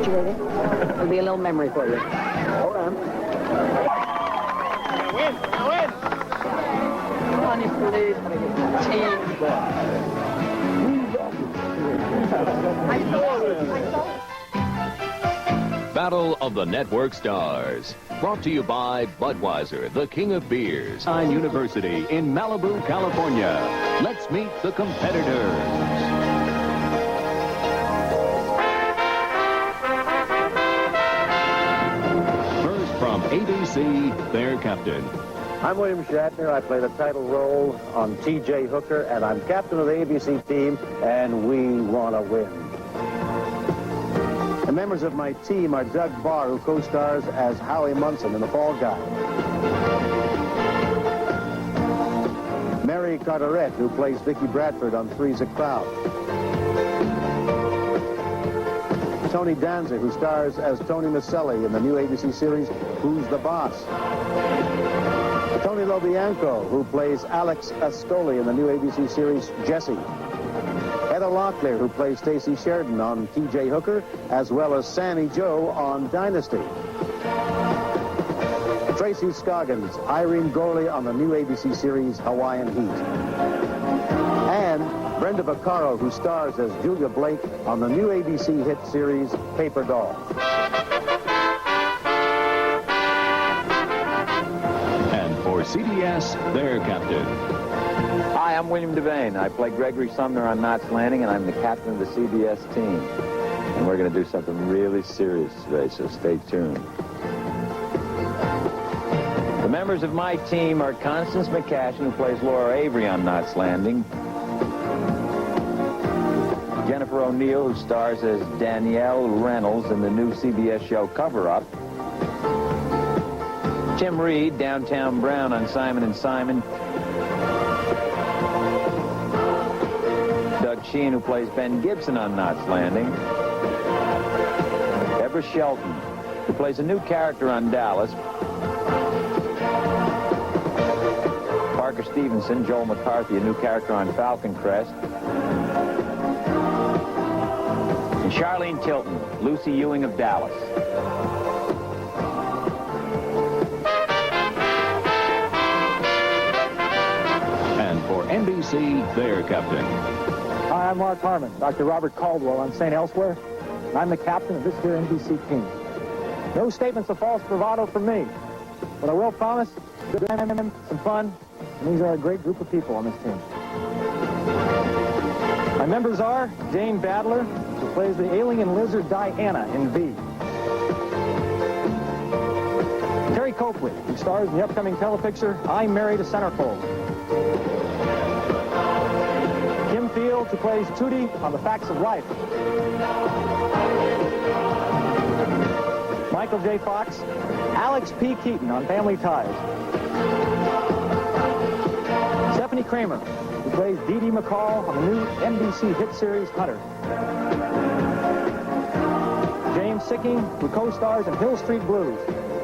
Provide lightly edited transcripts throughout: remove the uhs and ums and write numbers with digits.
It'll be a little memory for you. Hold on. Win! Come on, you please. Team. Battle of the Network Stars. Brought to you by Budweiser, the king of beers. University in Malibu, California. Let's meet the competitors. From ABC, their captain. I'm William Shatner. I play the title role on T.J. Hooker, and I'm captain of the ABC team, and we want to win. The members of my team are Doug Barr, who co-stars as Howie Munson in The Fall Guy. Mary Carteret, who plays Vicki Bradford on Three's a Crowd. Tony Danza, who stars as Tony Maselli in the new ABC series, Who's the Boss? Tony Lobianco, who plays Alex Ascoli in the new ABC series, Jesse. Heather Locklear, who plays Stacey Sheridan on T.J. Hooker, as well as Sammy Joe on Dynasty. Tracy Scoggins, Irene Gorley on the new ABC series, Hawaiian Heat. And Brenda Vaccaro, who stars as Julia Blake on the new ABC hit series, Paper Doll. And for CBS, their captain. Hi, I'm William Devane. I play Gregory Sumner on Knots Landing, and I'm the captain of the CBS team. And we're going to do something really serious today, so stay tuned. The members of my team are Constance McCashin, who plays Laura Avery on Knots Landing. Jennifer O'Neill, who stars as Danielle Reynolds in the new CBS show Cover Up. Tim Reed, Downtown Brown on Simon & Simon. Doug Sheehan, who plays Ben Gibson on Knots Landing. Deborah Shelton, who plays a new character on Dallas. Parker Stevenson, Joel McCarthy, a new character on Falcon Crest. And Charlene Tilton, Lucy Ewing of Dallas. And for NBC, their captain. Hi, I'm Mark Harmon, Dr. Robert Caldwell on St. Elsewhere, and I'm the captain of this here NBC team. No statements of false bravado from me, but I will promise good time, some fun, and these are a great group of people on this team. My members are Jane Badler, who plays the alien lizard Diana in V. Terry Copley, who stars in the upcoming telepicture I Married a Centerfold. Kim Fields, who plays Tootie on The Facts of Life. Michael J. Fox, Alex P. Keaton on Family Ties. Stephanie Kramer, who plays Dee Dee McCall on the new NBC hit series Hunter. James Sicking, who co-stars in Hill Street Blues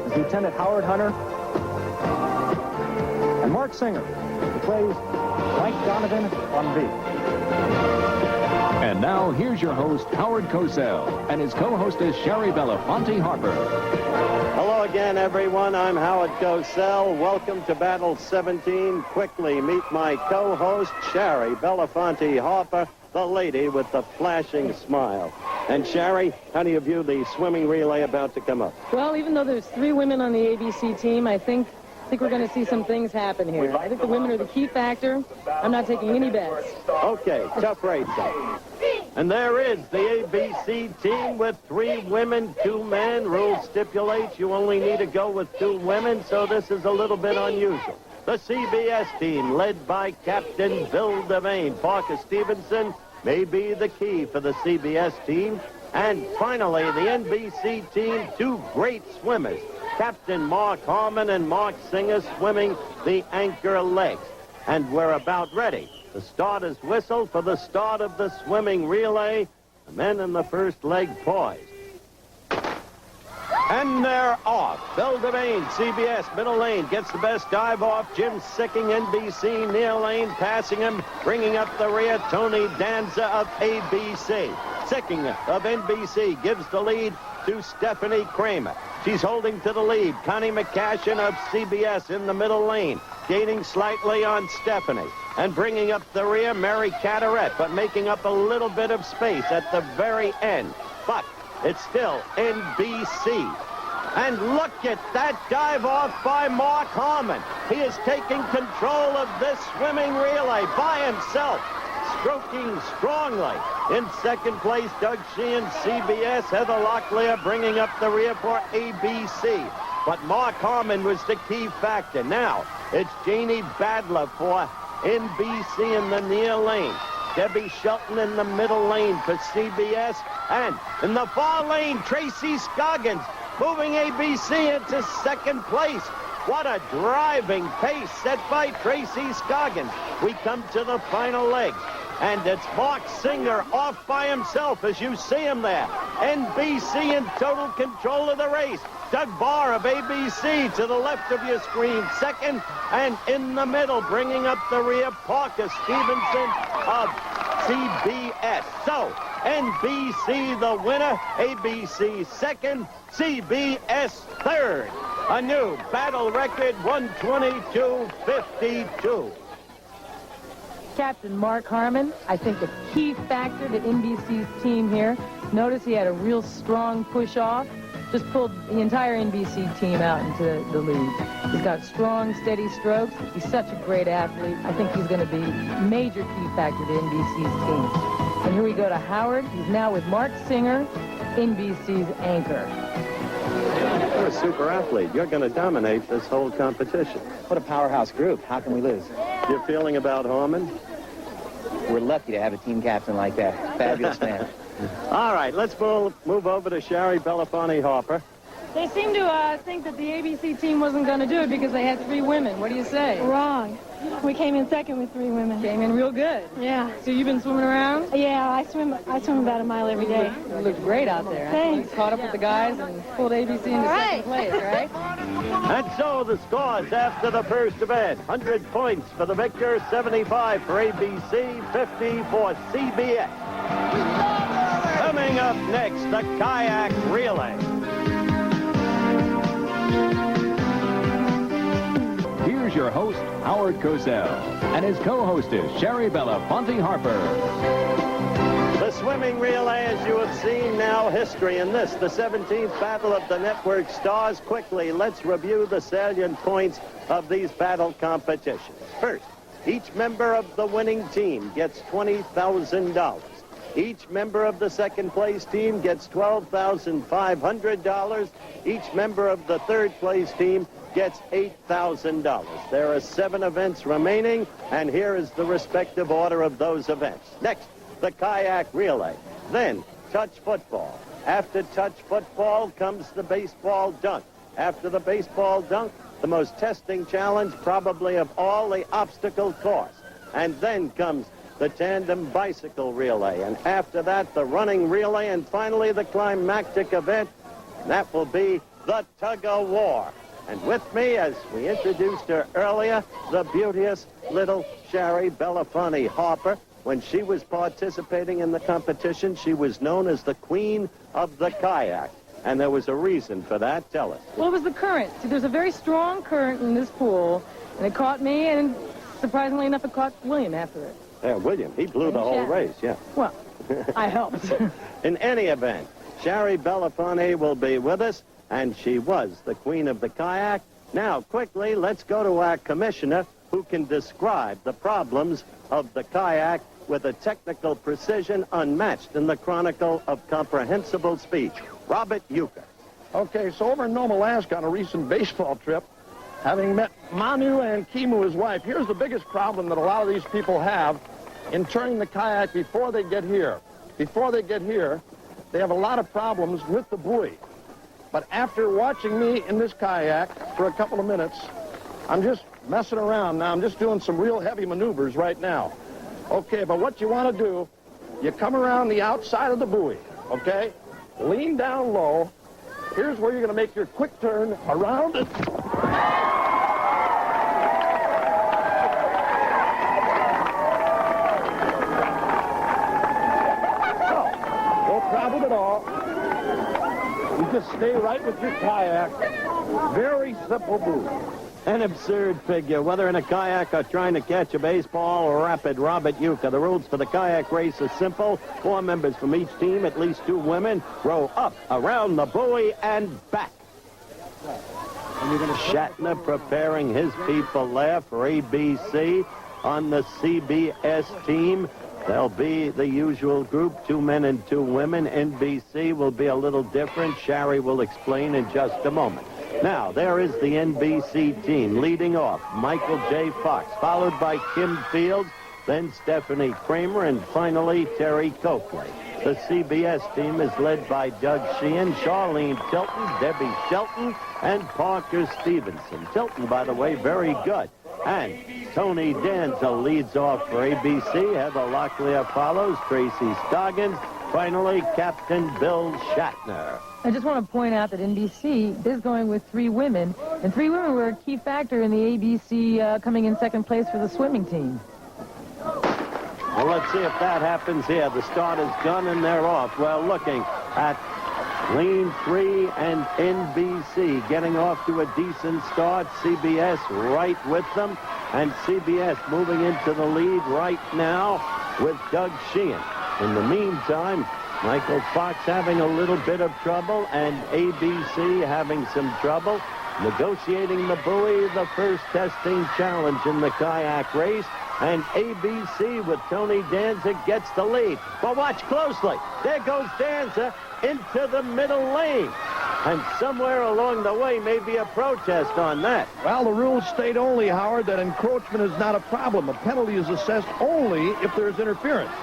as Lieutenant Howard Hunter. And Mark Singer, who plays Mike Donovan on V. And now, here's your host, Howard Cosell, and his co-hostess, Sherry Belafonte Harper. Hello again, everyone. I'm Howard Cosell. Welcome to Battle 17. Quickly meet my co-host, Sherry Belafonte Harper, the lady with the flashing smile. And Sherry, how do you view the swimming relay about to come up? Well, even though there's 3 women on the ABC team, I think we're going to see some things happen here. I think the women are the key factor. I'm not taking any bets. Okay, tough race, though. And there is the ABC team with 3 women, 2 men. Rule stipulates you only need to go with 2 women, so this is a little bit unusual. The CBS team, led by Captain Bill Devane. Parker Stevenson may be the key for the CBS team. And finally, the NBC team, 2 great swimmers. Captain Mark Harmon and Mark Singer swimming the anchor legs. And we're about ready. The starter's whistle for the start of the swimming relay. The men in the first leg poised. And they're off. Bill Devane, CBS, middle lane, gets the best dive off. Jim Sicking, NBC, near lane, passing him, bringing up the rear, Tony Danza of ABC. Sickinger of NBC gives the lead to Stephanie Kramer. She's holding to the lead. Connie McCashin of CBS in the middle lane, gaining slightly on Stephanie. And bringing up the rear, Mary Carteret, but making up a little bit of space at the very end. But it's still NBC. And look at that dive off by Mark Harmon. He is taking control of this swimming relay by himself, stroking strongly. In second place, Doug Sheehan, CBS. Heather Locklear bringing up the rear for ABC. But Mark Harmon was the key factor. Now, it's Janie Badler for NBC in the near lane. Debbie Shelton in the middle lane for CBS. And in the far lane, Tracy Scoggins moving ABC into second place. What a driving pace set by Tracy Scoggins. We come to the final leg. And it's Mark Singer off by himself as you see him there. NBC in total control of the race. Doug Barr of ABC to the left of your screen, second. And in the middle, bringing up the rear, Parker Stevenson of CBS. So, NBC the winner, ABC second, CBS third. A new battle record, 122.52. Captain Mark Harmon, I think a key factor to NBC's team here. Notice he had a real strong push off. Just pulled the entire NBC team out into the lead. He's got strong, steady strokes. He's such a great athlete. I think he's going to be a major key factor to NBC's team. And here we go to Howard. He's now with Mark Singer, NBC's anchor. You're a super athlete. You're going to dominate this whole competition. What a powerhouse group. How can we lose? Your feeling about Harmon? We're lucky to have a team captain like that. Fabulous man. All right, let's move over to Shari Belafonte Harper. They seem to think that the ABC team wasn't going to do it because they had 3 women. What do you say? Wrong. We came in second with 3 women. Came in real good. Yeah. So you've been swimming around? Yeah, I swim about a mile every day. You looked great out there. Thanks. You caught up with the guys and pulled ABC into second place, right? And so the scores after the first event. 100 points for the victor, 75 for ABC, 50 for CBS. Coming up next, the kayak relay. Here's your host, Howard Cosell, and his co-hostess, Shari Belafonte Harper. The swimming relay, as you have seen, now history in this, the 17th Battle of the Network Stars. Quickly, let's review the salient points of these battle competitions. First, each member of the winning team gets $20,000. Each member of the second place team gets $12,500. Each member of the third place team gets $8,000. There are 7 events remaining, and here is the respective order of those events. Next, the kayak relay. Then, touch football. After touch football comes the baseball dunk. After the baseball dunk, the most testing challenge probably of all, the obstacle course. And then comes the tandem bicycle relay. And after that, the running relay. And finally, the climactic event. That will be the tug-of-war. And with me, as we introduced her earlier, the beauteous little Shari Belafonte Harper. When she was participating in the competition, she was known as the Queen of the Kayak. And there was a reason for that. Tell us. Well, it was the current. See, there's a very strong current in this pool, and it caught me, and surprisingly enough, it caught William after it. Yeah, William, he blew the whole race, yeah. Well, I helped. In any event, Shari Belafonte will be with us, and she was the Queen of the Kayak. Now, quickly, let's go to our commissioner, who can describe the problems of the kayak with a technical precision unmatched in the chronicle of comprehensible speech. Robert Euchre. Okay, so over in Nome, Alaska, on a recent baseball trip, having met Manu and Kimu, his wife, here's the biggest problem that a lot of these people have in turning the kayak before they get here. Before they get here, they have a lot of problems with the buoy. But after watching me in this kayak for a couple of minutes, I'm just messing around now. I'm just doing some real heavy maneuvers right now. Okay, but what you want to do, you come around the outside of the buoy, okay? Lean down low. Here's where you're going to make your quick turn around it. You just stay right with your kayak. Very simple move. An absurd figure, whether in a kayak or trying to catch a baseball or rapid Robert Yucca. The rules for the kayak race are simple. 4 members from each team, at least 2 women, row up, around the buoy, and back. Shatner preparing his people there for ABC on the CBS team. There'll be the usual group, 2 men and 2 women. NBC will be a little different. Shari will explain in just a moment. Now, there is the NBC team leading off. Michael J. Fox, followed by Kim Fields, then Stephanie Kramer, and finally Terry Copley. The CBS team is led by Doug Sheehan, Charlene Tilton, Debbie Shelton, and Parker Stevenson. Tilton, by the way, very good. And Tony Danza leads off for ABC. Heather Locklear follows. Tracy Scoggins. Finally, Captain Bill Shatner. I just want to point out that NBC is going with 3 women, and 3 women were a key factor in the ABC coming in second place for the swimming team. Well, let's see if that happens here. The start is done and they're off. Well, looking at Lane 3 and NBC getting off to a decent start. CBS right with them, and CBS moving into the lead right now with Doug Sheehan. In the meantime, Michael Fox having a little bit of trouble, and ABC having some trouble negotiating the buoy, the first testing challenge in the kayak race. And ABC with Tony Danza gets the lead. But watch closely. There goes Danza into the middle lane. And somewhere along the way may be a protest on that. Well, the rules state only, Howard, that encroachment is not a problem. A penalty is assessed only if there's interference.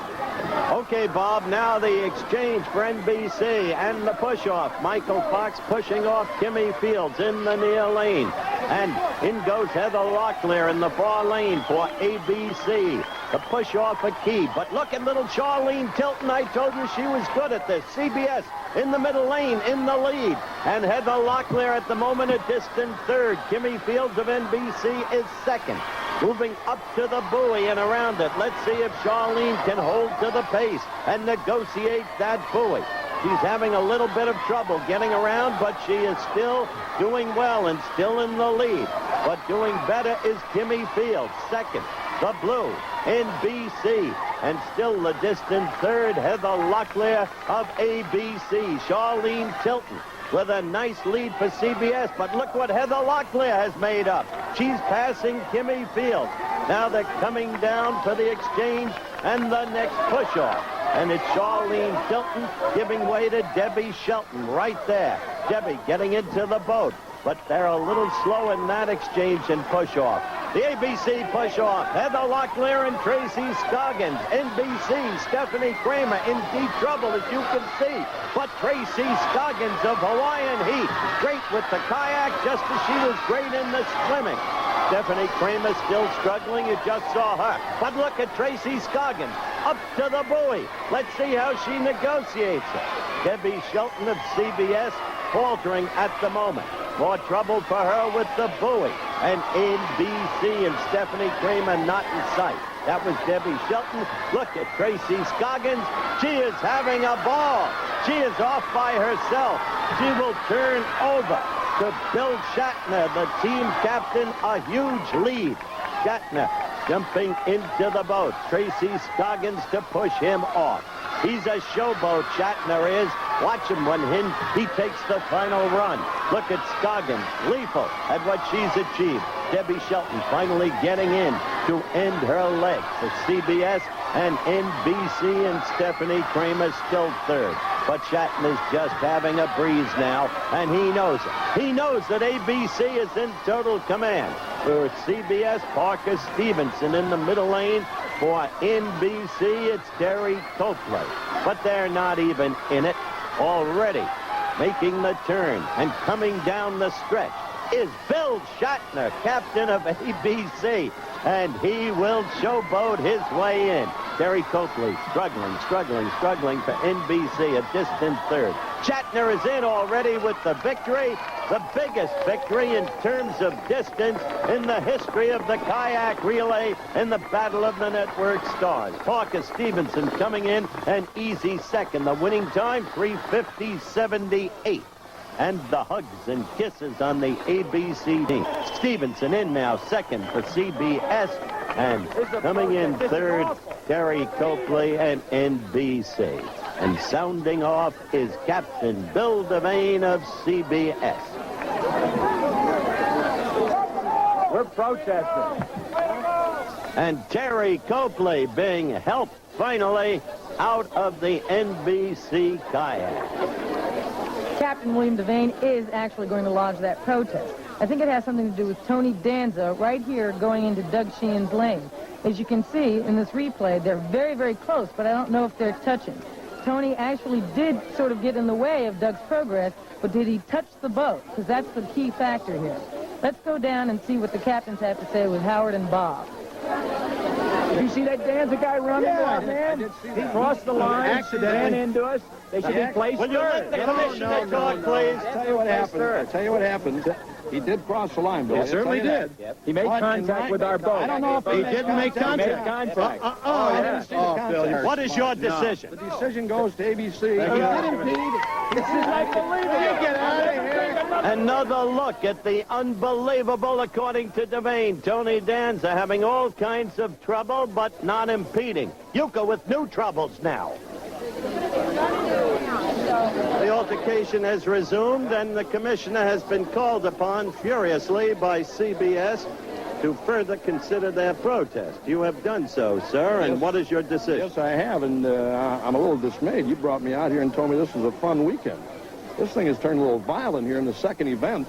Okay, Bob, now the exchange for NBC and the push-off. Michael Fox pushing off Kimmy Fields in the near lane. And in goes Heather Locklear in the far lane for ABC. The push-off a key. But look at little Charlene Tilton. I told you she was good at this. CBS in the middle lane in the lead. And Heather Locklear at the moment a distant third. Kimmy Fields of NBC is second. Moving up to the buoy and around it. Let's see if Charlene can hold to the pace and negotiate that buoy. She's having a little bit of trouble getting around, but she is still doing well and still in the lead. But doing better is Kimmy Fields, second. The blue, NBC, and still the distant third, Heather Locklear of ABC. Charlene Tilton with a nice lead for CBS, but look what Heather Locklear has made up. She's passing Kimmy Fields. Now they're coming down for the exchange and the next push-off. And it's Charlene Tilton giving way to Debbie Shelton right there. Debbie getting into the boat, but they're a little slow in that exchange and push-off. The ABC push-off, Heather Locklear and Tracy Scoggins. NBC, Stephanie Kramer in deep trouble, as you can see. But Tracy Scoggins of Hawaiian Heat, great with the kayak, just as she was great in the swimming. Stephanie Kramer still struggling. You just saw her. But look at Tracy Scoggins up to the buoy. Let's see how she negotiates it. Debbie Shelton of CBS faltering at the moment. More trouble for her with the buoy. And NBC and Stephanie Kramer not in sight. That was Debbie Shelton. Look at Tracy Scoggins. She is having a ball. She is off by herself. She will turn over to Bill Shatner, the team captain, a huge lead. Shatner jumping into the boat. Tracy Scoggins to push him off. He's a showboat, Shatner is. Watch him when he takes the final run. Look at Scoggins, lethal at what she's achieved. Debbie Shelton finally getting in to end her leg for CBS, and NBC and Stephanie Kramer still third. But Shatner's just having a breeze now, and he knows it. He knows that ABC is in total command. For CBS, Parker Stevenson in the middle lane. For NBC, it's Terry Copley. But they're not even in it. Already making the turn and coming down the stretch is Bill Shatner, captain of ABC, and he will showboat his way in. Terry Copley struggling for NBC, a distant third. Shatner is in already with the victory, the biggest victory in terms of distance in the history of the kayak relay in the Battle of the Network Stars. Parker Stevenson coming in an easy second. The winning time, 3:50.78. and the hugs and kisses on the ABC team. Stevenson in now, second for CBS. And coming in third, Terry Copley and NBC. And sounding off is Captain Bill Devane of CBS. We're protesting. And Terry Copley being helped finally out of the NBC kayak. Captain William Devane is actually going to lodge that protest. I think it has something to do with Tony Danza right here going into Doug Sheehan's lane. As you can see in this replay, they're very, very close, but I don't know if they're touching. Tony actually did sort of get in the way of Doug's progress, but did he touch the boat? Because that's the key factor here. Let's go down and see what the captains have to say with Howard and Bob. Did you see that Danza guy running into our man? He crossed the line, ran into us. They should be placed Will you let the commissioner talk, please? I'll tell you what happened. I'll tell you what happened. He did cross the line, Bill. He certainly did. He made contact with our boat. I don't know if he didn't make contact. He made contact. I didn't see the contact. What is your decision? The decision goes to ABC. He did impede. This is unbelievable. Get out of here. Another look at the unbelievable, according to Devane. Tony Danza having all kinds of trouble, but not impeding. Yuka with new troubles now. The altercation has resumed, and the commissioner has been called upon furiously by CBS to further consider their protest. You have done so, sir, and what is your decision? Yes, I have, and I'm a little dismayed. You brought me out here and told me this was a fun weekend. This thing has turned a little violent here in the second event.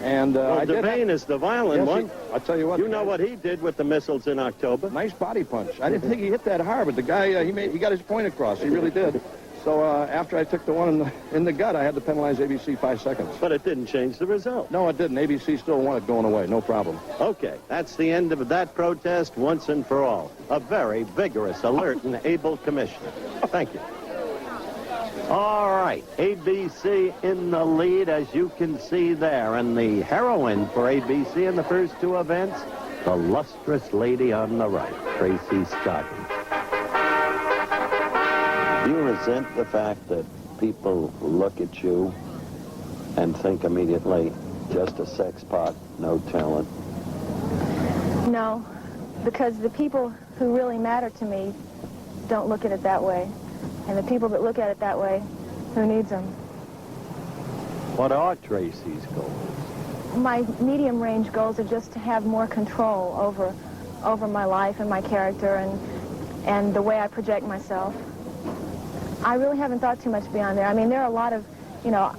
And Devane is the violent one. I'll tell you what. You know what he did with the missiles in October? Nice body punch. I didn't think he hit that hard, but the guy, he got his point across. He really did. So after I took the one in the gut, I had to penalize ABC 5 seconds. But it didn't change the result. No, it didn't. ABC still won it going away. No problem. Okay, that's the end of that protest once and for all. A very vigorous, alert, and able commissioner. Thank you. All right, ABC in the lead, as you can see there. And the heroine for ABC in the first two events, the lustrous lady on the right, Tracy Scoggin. Do you resent the fact that people look at you and think immediately, just a sex pot, no talent? No, because the people who really matter to me don't look at it that way. And the people that look at it that way, who needs them? What are Tracy's goals? My medium-range goals are just to have more control over my life and my character and the way I project myself. I really haven't thought too much beyond there. I mean, there are a lot of, you know,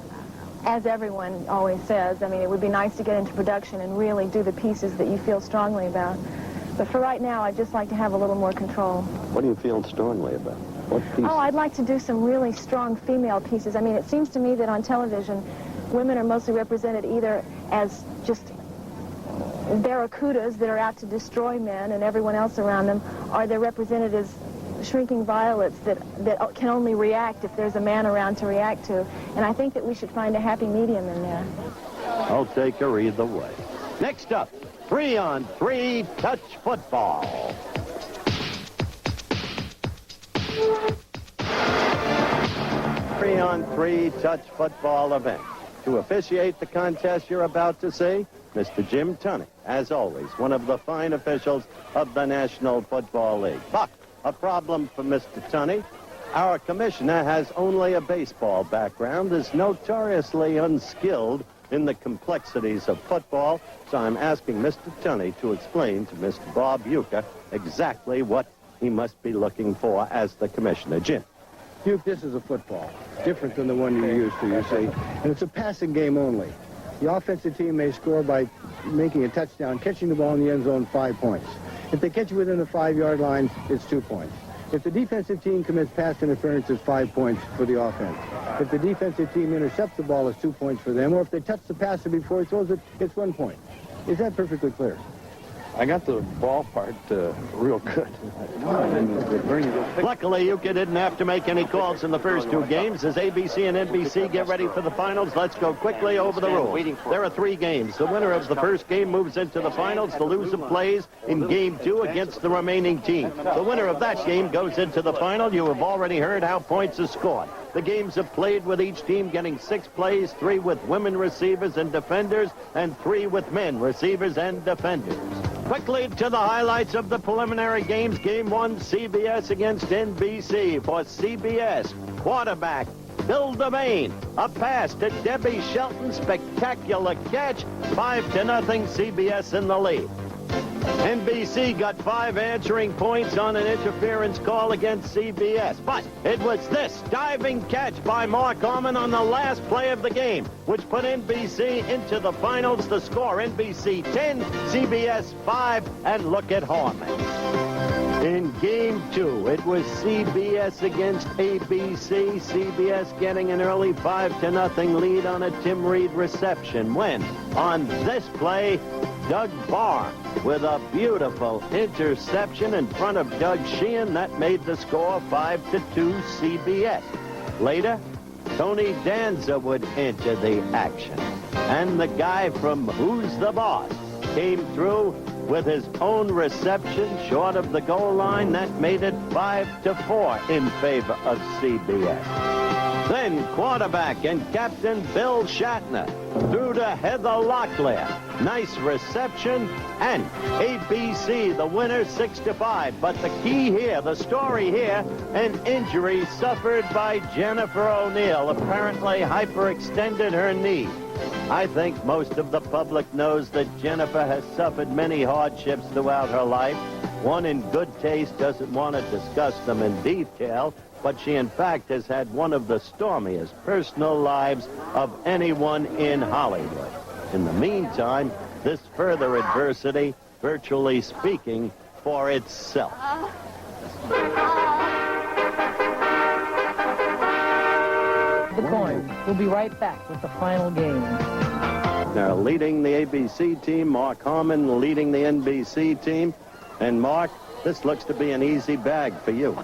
as everyone always says, I mean, it would be nice to get into production and really do the pieces that you feel strongly about. But for right now, I'd just like to have a little more control. What do you feel strongly about? What piece? Oh, I'd like to do some really strong female pieces. I mean, it seems to me that on television, women are mostly represented either as just barracudas that are out to destroy men and everyone else around them, or they're represented as shrinking violets that can only react if there's a man around to react to. And I think that we should find a happy medium in there. I'll take her either way. Next up, 3-on-3 touch football. Three-on-three touch football event. To officiate the contest you're about to see, Mr. Jim Tunney, as always, one of the fine officials of the National Football League. But a problem for Mr. Tunney. Our commissioner has only a baseball background, is notoriously unskilled in the complexities of football, so I'm asking Mr. Tunney to explain to Mr. Bob Uecker exactly what he must be looking for as the commissioner. Jim. Duke, this is a football, different than the one you're used to, you see. And it's a passing game only. The offensive team may score by making a touchdown, catching the ball in the end zone, 5 points. If they catch it within the 5-yard line, it's 2 points. If the defensive team commits pass interference, it's 5 points for the offense. If the defensive team intercepts the ball, it's 2 points for them. Or if they touch the passer before he throws it, it's 1 point. Is that perfectly clear? I got the ball part real good. Luckily, Uecker didn't have to make any calls in the first two games. As ABC and NBC get ready for the finals, let's go quickly over the rules. There are 3 games. The winner of the first game moves into the finals. The loser plays in game 2 against the remaining team. The winner of that game goes into the final. You have already heard how points are scored. The games are played with each team getting 6 plays, 3 with women receivers and defenders, and 3 with men receivers and defenders. Quickly to the highlights of the preliminary games. Game 1, CBS against NBC. For CBS, quarterback Bill Devane. A pass to Debbie Shelton. Spectacular catch. 5-0 CBS in the lead. NBC got 5 answering points on an interference call against CBS. But it was this diving catch by Mark Harmon on the last play of the game, which put NBC into the finals. The score, NBC 10, CBS 5, and look at Harmon. In Game 2, it was CBS against ABC. CBS getting an early 5-0 lead on a Tim Reed reception when, on this play, Doug Barr with a beautiful interception in front of Doug Sheehan. That made the score 5-2 CBS. Later, Tony Danza would enter the action. And the guy from Who's the Boss came through with his own reception short of the goal line. That made it 5-4 in favor of CBS. Then quarterback and captain Bill Shatner threw to Heather Locklear. Nice reception, and ABC, the winner, 6-5. But the key here, the story here, an injury suffered by Jennifer O'Neill. Apparently hyperextended her knee. I think most of the public knows that Jennifer has suffered many hardships throughout her life. One in good taste doesn't want to discuss them in detail, but she in fact has had one of the stormiest personal lives of anyone in Hollywood. In the meantime, this further adversity, virtually speaking, for itself. The coin. We'll be right back with the final game. Now leading the ABC team, Mark Harmon leading the NBC team. And Mark, this looks to be an easy bag for you.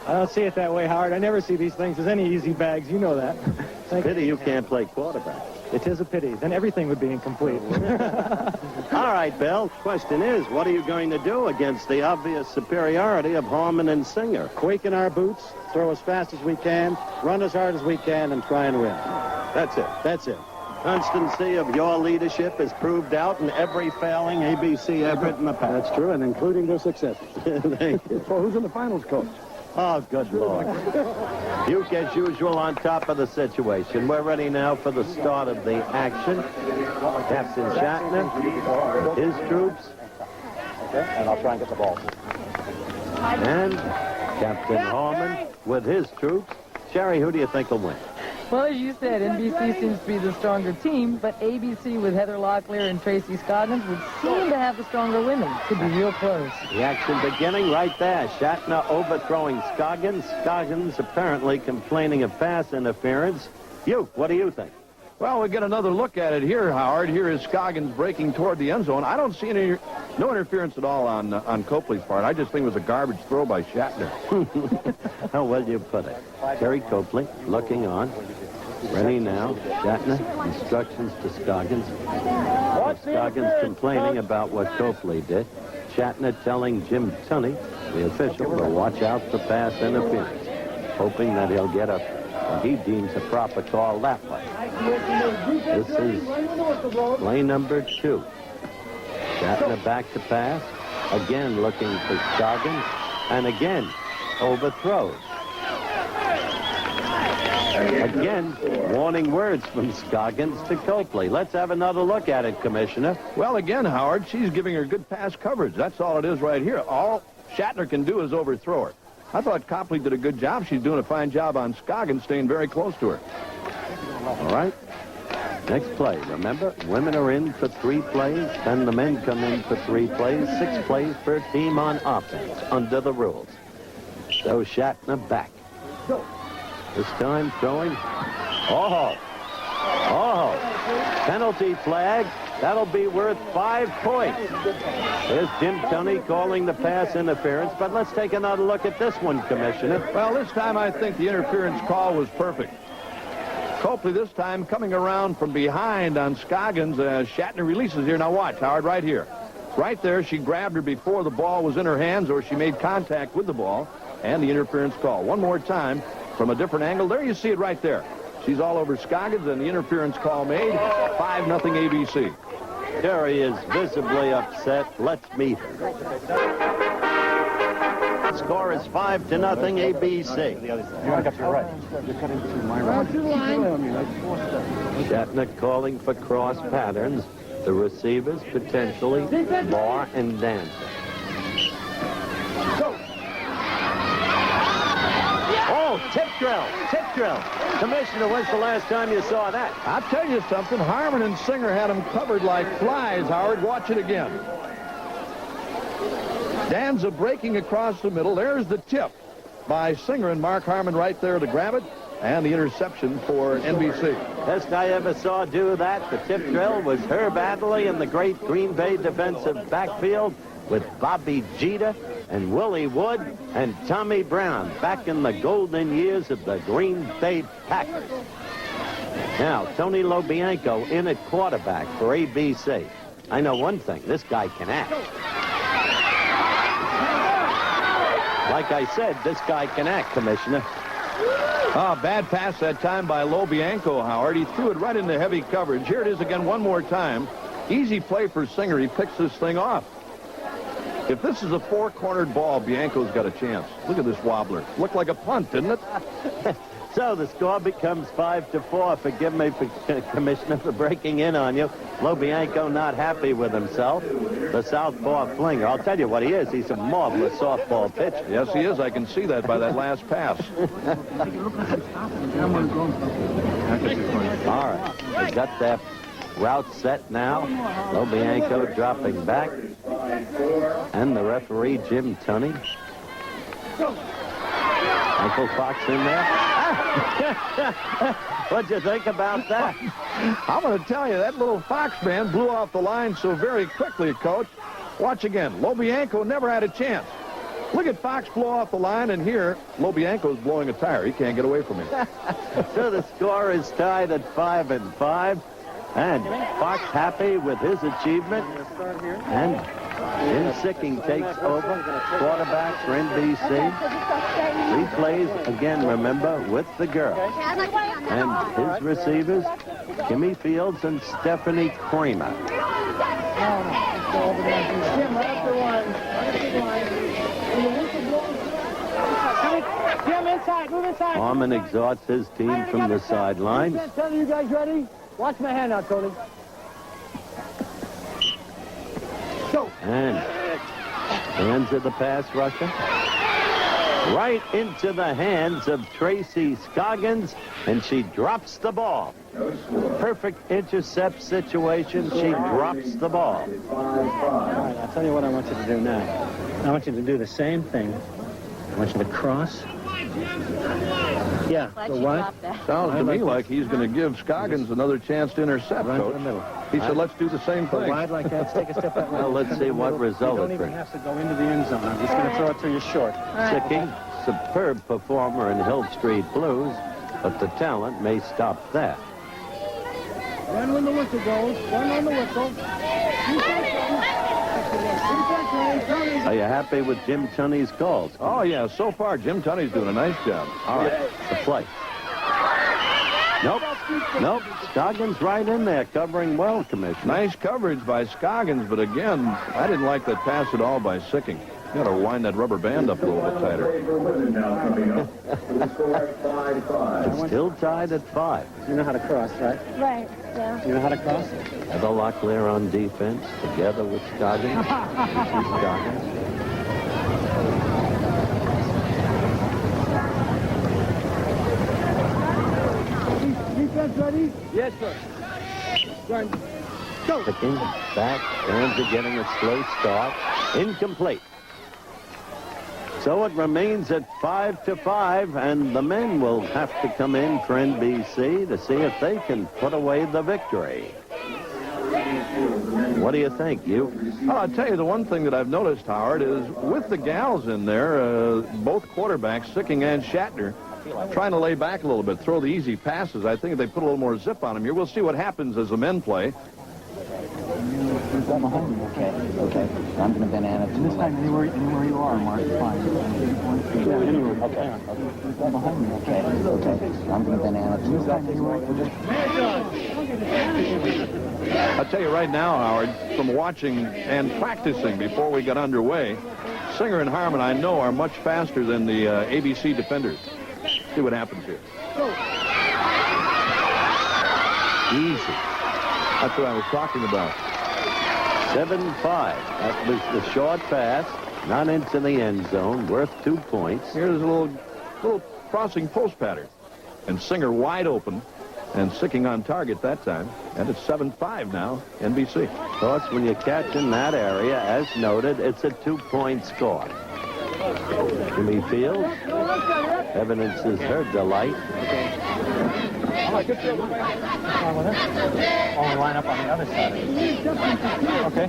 I don't see it that way, Howard. I never see these things as any easy bags. You know that. Pity you can't play quarterback. It is a pity. Then everything would be incomplete. All right, Bill. Question is, what are you going to do against the obvious superiority of Harmon and Singer? Quake in our boots, throw as fast as we can, run as hard as we can, and try and win. That's it. That's it. Constancy of your leadership is proved out in every failing ABC effort in the past. That's true, and including their successes. Thank you. Well, who's in the finals, Coach? Oh, good Lord. Duke, as usual, on top of the situation. We're ready now for the start of the action. Captain Shatner, his troops. Okay, and I'll try and get the ball. And Captain Harmon with his troops. Sherry, who do you think will win? Well, as you said, NBC seems to be the stronger team, but ABC with Heather Locklear and Tracy Scoggins would seem to have the stronger women. Could be real close. The action beginning right there. Shatner overthrowing Scoggins. Scoggins apparently complaining of pass interference. Duke, what do you think? Well, we get another look at it here, Howard. Here is Scoggins breaking toward the end zone. I don't see no interference at all on Copley's part. I just think it was a garbage throw by Shatner. How well you put it. Terry Copley looking on. Ready now. Shatner, instructions to Scoggins. Scoggins complaining about what Copley did. Shatner telling Jim Tunney, the official, to watch out for pass interference, hoping that he'll get what he deems a proper call that way. This is play number 2. Shatner back to pass. Again looking for Scoggins. And again overthrows. Again, warning words from Scoggins to Copley. Let's have another look at it, Commissioner. Well, again, Howard, she's giving her good pass coverage. That's all it is right here. All Shatner can do is overthrow her. I thought Copley did a good job. She's doing a fine job on Scoggins, staying very close to her. All right. Next play. Remember, women are in for 3 plays, then the men come in for 3 plays, 6 plays per team on offense, under the rules. So Shatner back. This time throwing. Oh. Penalty flag. That'll be worth 5 points. There's Jim Tunney calling the pass interference, but let's take another look at this one, Commissioner. Well, this time I think the interference call was perfect. Copley this time coming around from behind on Scoggins. Shatner releases here. Now watch, Howard, right here. Right there, she grabbed her before the ball was in her hands, or she made contact with the ball, and the interference call. One more time. from a different angle. There you see it right there. She's all over Scoggins, and the interference call made. 5-0 ABC. Terry is visibly upset. Let's meet her. Score is 5-0 ABC. You want to cut to your right. You're cutting to my right. Shatner calling for cross patterns. The receivers potentially Barr and Dancer. Oh, tip drill. Commissioner, when's the last time you saw that? I'll tell you something. Harmon and Singer had them covered like flies, Howard. Watch it again. Danza breaking across the middle. There's the tip by Singer and Mark Harmon right there to grab it. And the interception for NBC. Best I ever saw do that, the tip drill, was Herb Adderley in the great Green Bay defensive backfield with Bobby Jeter and Willie Wood and Tommy Brown back in the golden years of the Green Bay Packers. Now, Tony Lobianco in at quarterback for ABC. I know one thing, this guy can act. Like I said, this guy can act, Commissioner. Oh, bad pass that time by Lobianco, Howard. He threw it right into heavy coverage. Here it is again one more time. Easy play for Singer. He picks this thing off. If this is a four-cornered ball, Bianco's got a chance. Look at this wobbler. Looked like a punt, didn't it? So the score becomes 5-4. Forgive me, Commissioner, for breaking in on you. Lobianco not happy with himself. The southpaw flinger. I'll tell you what he is. He's a marvelous softball pitcher. Yes, he is. I can see that by that last pass. All right. They got their route set now. Lobianco dropping back. And the referee, Jim Tunney. Uncle Fox in there. What'd you think about that? I'm going to tell you, that little Fox man blew off the line so very quickly, Coach. Watch again. Lobianco never had a chance. Look at Fox blow off the line, and here, Lobianco's blowing a tire. He can't get away from him. So the score is tied at 5-5. And Fox happy with his achievement. And Jim Sicking takes over, quarterback for NBC. Replays, again, remember, with the girls. And his receivers, Kimmy Fields and Stephanie Kramer. Harmon exhorts his team from the sidelines. Tony, you guys ready? Watch my hand out, Tony. Go. And hands of the pass rusher. Right into the hands of Tracy Scoggins, and she drops the ball. Perfect intercept situation. She drops the ball. All right, I'll tell you what I want you to do now. I want you to do the same thing. I want you to cross. Yeah, the what? Sounds to me like he's going to give Scoggins another chance to intercept, Right Coach. in the middle. He said, let's do the same Go thing. wide like that. Take a step that way. Well, let's see what result You don't it even brings. have to go into the end zone. I'm just going to throw it to you short. Sicking, superb performer in Hill Street Blues, but the talent may stop there. One when the whistle goes. One on the whistle. Are you happy with Jim Tunney's calls? Oh, yeah, so far, Jim Tunney's doing a nice job. All right, the play. Nope. Scoggins right in there, covering well, Commissioner. Nice coverage by Scoggins, but again, I didn't like that pass at all by Sicking. You got to wind that rubber band up a little bit tighter. It's still tied at 5. You know how to cross, right? Right, yeah. You know how to cross? Heather Locklear on defense, together with Scoggins. Scoggins. Defense ready? Yes, sir. Go. Picking back, and getting a slow start. Incomplete. So it remains at 5-5, and the men will have to come in for NBC to see if they can put away the victory. What do you think, you? Oh, I'll tell you, the one thing that I've noticed, Howard, is with the gals in there, both quarterbacks, Sicking and Shatner, trying to lay back a little bit, throw the easy passes. I think if they put a little more zip on them here, we'll see what happens as the men play. Okay. I'm going to banana to the left. Anywhere you are, Mark, it's fine. Yeah, anywhere. Okay. Okay. I'm going to banana to the left. I'll tell you right now, Howard, from watching and practicing before we got underway, Singer and Harmon, I know, are much faster than the ABC defenders. See what happens here. Easy. That's what I was talking about. 7-5. That was the short pass. Not into the end zone. Worth 2 points. Here's a little crossing post pattern. And Singer wide open and Sicking on target that time. And it's 7-5 now, NBC. Of course, when you catch in that area, as noted, it's a 2-point score. Jimmy Fields evidences her delight. Only line up on the other side of it. Okay.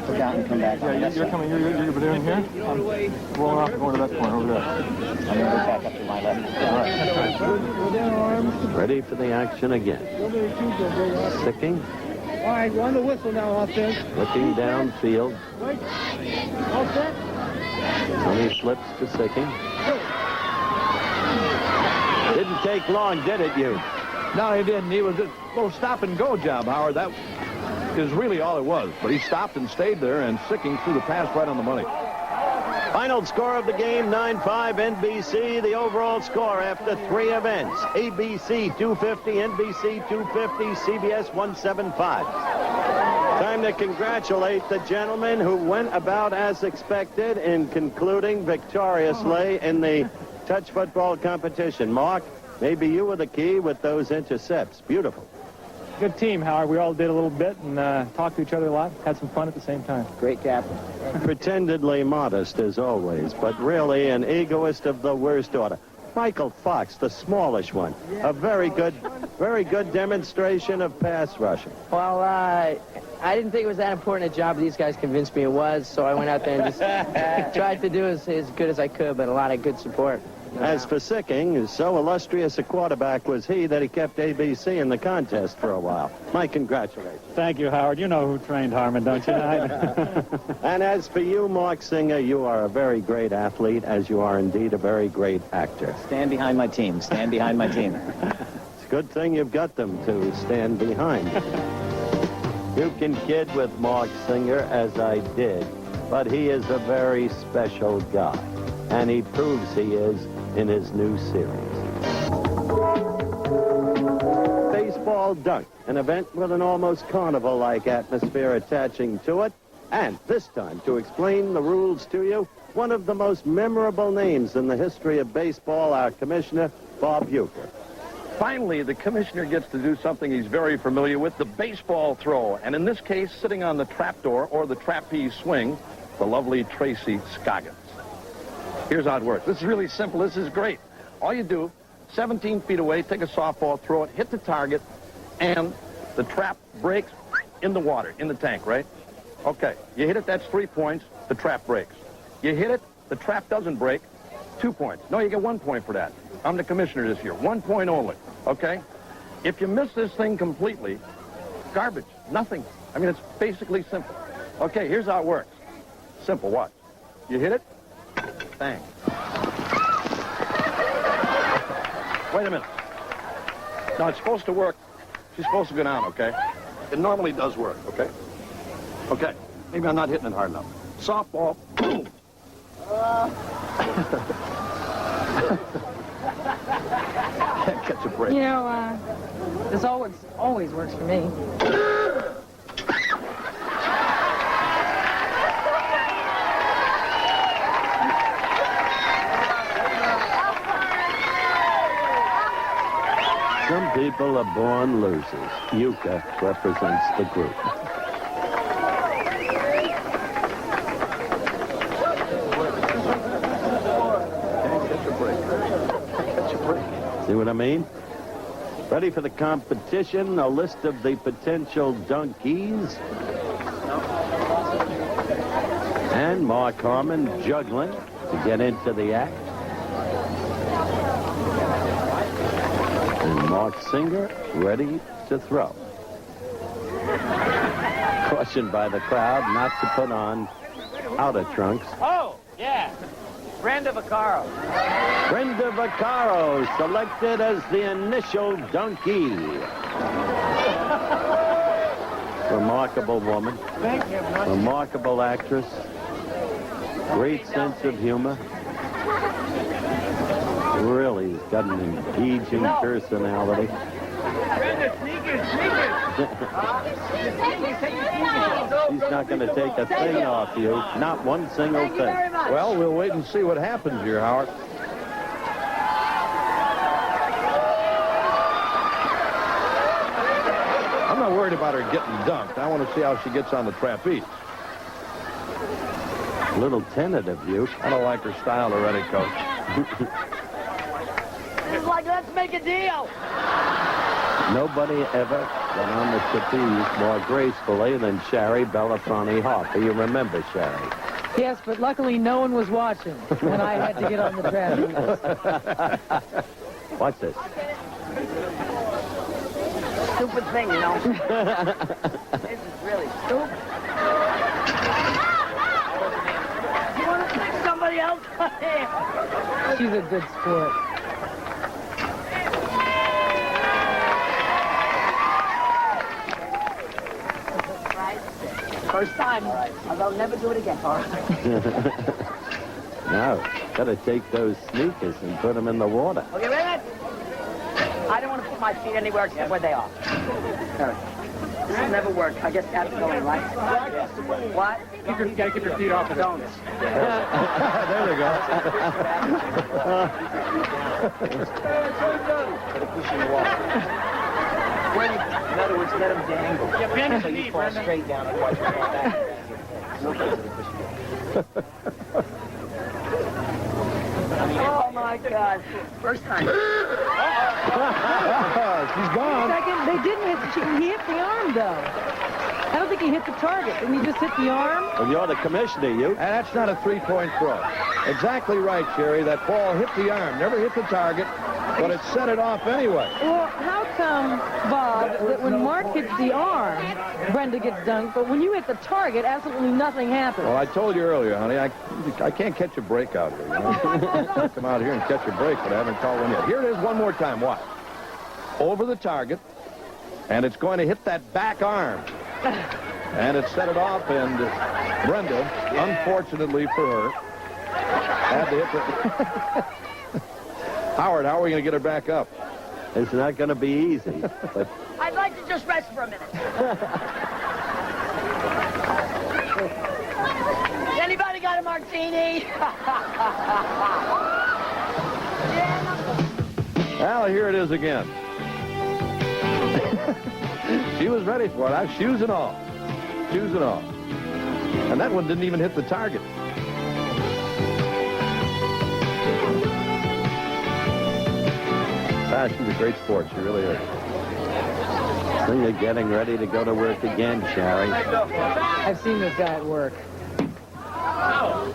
Look out and come back. Yeah, you're coming. You're doing here. I'm rolling off and going to that corner over there. I'm going to go back up to my left. All right. Ready for the action again. Sicking. All right, we're on the whistle now, offense. Looking downfield. All set? Tony slips to Sicking. Didn't take long, did it, you? No, he didn't. He was a little stop-and-go job, Howard. That is really all it was. But he stopped and stayed there, and Sicking threw the pass right on the money. Final score of the game, 9-5 NBC. The overall score after 3 events. ABC 250, NBC 250, CBS 175. Time to congratulate the gentlemen who went about as expected in concluding victoriously in the touch football competition. Mark, maybe you were the key with those intercepts. Beautiful. Good team, Howard. We all did a little bit and talked to each other a lot. Had some fun at the same time. Great captain. Pretendedly modest as always, but really an egoist of the worst order. Michael Fox, the smallish one. A very good demonstration of pass rushing. Well, I didn't think it was that important a job. These guys convinced me it was, so I went out there and just tried to do as good as I could, but a lot of good support. As for Sicking, so illustrious a quarterback was he that he kept ABC in the contest for a while. My congratulations. Thank you, Howard. You know who trained Harmon, don't you? And as for you, Mark Singer, you are a very great athlete, as you are indeed a very great actor. Stand behind my team. Stand behind my team. It's a good thing you've got them to stand behind. You can kid with Mark Singer, as I did, but he is a very special guy, and he proves he is in his new series. Baseball Dunk, an event with an almost carnival-like atmosphere attaching to it, and this time, to explain the rules to you, one of the most memorable names in the history of baseball, our commissioner, Bob Uecker. Finally, the commissioner gets to do something he's very familiar with, the baseball throw. And in this case, sitting on the trapdoor or the trapeze swing, the lovely Tracy Scoggins. Here's how it works. This is really simple. This is great. All you do, 17 feet away, take a softball, throw it, hit the target, and the trap breaks in the water, in the tank, right? Okay. You hit it, that's 3 points. The trap breaks. You hit it, the trap doesn't break, 2 points. No, you get 1 point for that. I'm the commissioner this year. 1 point only, okay? If you miss this thing completely, garbage, nothing. I mean, it's basically simple. Okay, here's how it works. Simple, watch. You hit it, bang. Wait a minute. Now, it's supposed to work. She's supposed to go down, okay? It normally does work, okay? Okay, maybe I'm not hitting it hard enough. Softball, boom. Can't catch a break. You know, this always works for me. Some people are born losers. Uecker represents the group. See what I mean? Ready for the competition? A list of the potential donkeys. And Mark Harmon juggling to get into the act. And Mark Singer ready to throw. Cautioned by the crowd not to put on outer trunks. Oh, yeah. Brenda Vaccaro. Brenda Vaccaro selected as the initial donkey. Remarkable woman. Remarkable actress. Great sense of humor. Really has got an engaging personality. She's not going to take a thing off you. Not one single thing. Well, we'll wait and see what happens here, Howard. I'm not worried about her getting dunked. I want to see how she gets on the trapeze. A little tentative, you. I don't like her style already, Coach. It's like, let's make a deal. Nobody ever went on the trapeze more gracefully than Shari Belafonte Harper. You remember Shari? Yes, but luckily no one was watching when I had to get on the trapeze. What's this? Stupid thing, you know. This is really stupid. You want to pick somebody else? She's a good sport. First time. I'll never do it again. No, gotta take those sneakers and put them in the water. Okay, wait a minute. I don't want to put my feet anywhere except where they are. This will never work. I guess that's going right. What? You gotta keep your feet off of it. Don't. There they go. In other words, let them dangle. Yeah, bend so you fall straight down and watch your back. Oh my God! First time. She's gone. Second, they didn't hit. He hit the arm though. I don't think he hit the target. Didn't he just hit the arm? Well, you're the commissioner, you. And that's not a three-point throw. Exactly right, Sherry. That ball hit the arm, never hit the target, but it set it off anyway. Well, how come, Bob, that when Mark hits the arm, Brenda gets dunked, but when you hit the target, absolutely nothing happens? Well, I told you earlier, honey, I can't catch a break out here. You know? I come out here and catch a break, but I haven't caught one yet. Here it is one more time. Watch. Over the target, and it's going to hit that back arm. And it set it off, and Brenda, unfortunately for her, had to hit the... Howard, how are we going to get her back up? It's not going to be easy, but... I'd like to just rest for a minute. Anybody got a martini? Well, here it is again. She was ready for it. Shoes and all. Shoes and all. And that one didn't even hit the target. She's a great sport. She really is. So you're getting ready to go to work again, Shari. I've seen this guy at work. Uh-oh.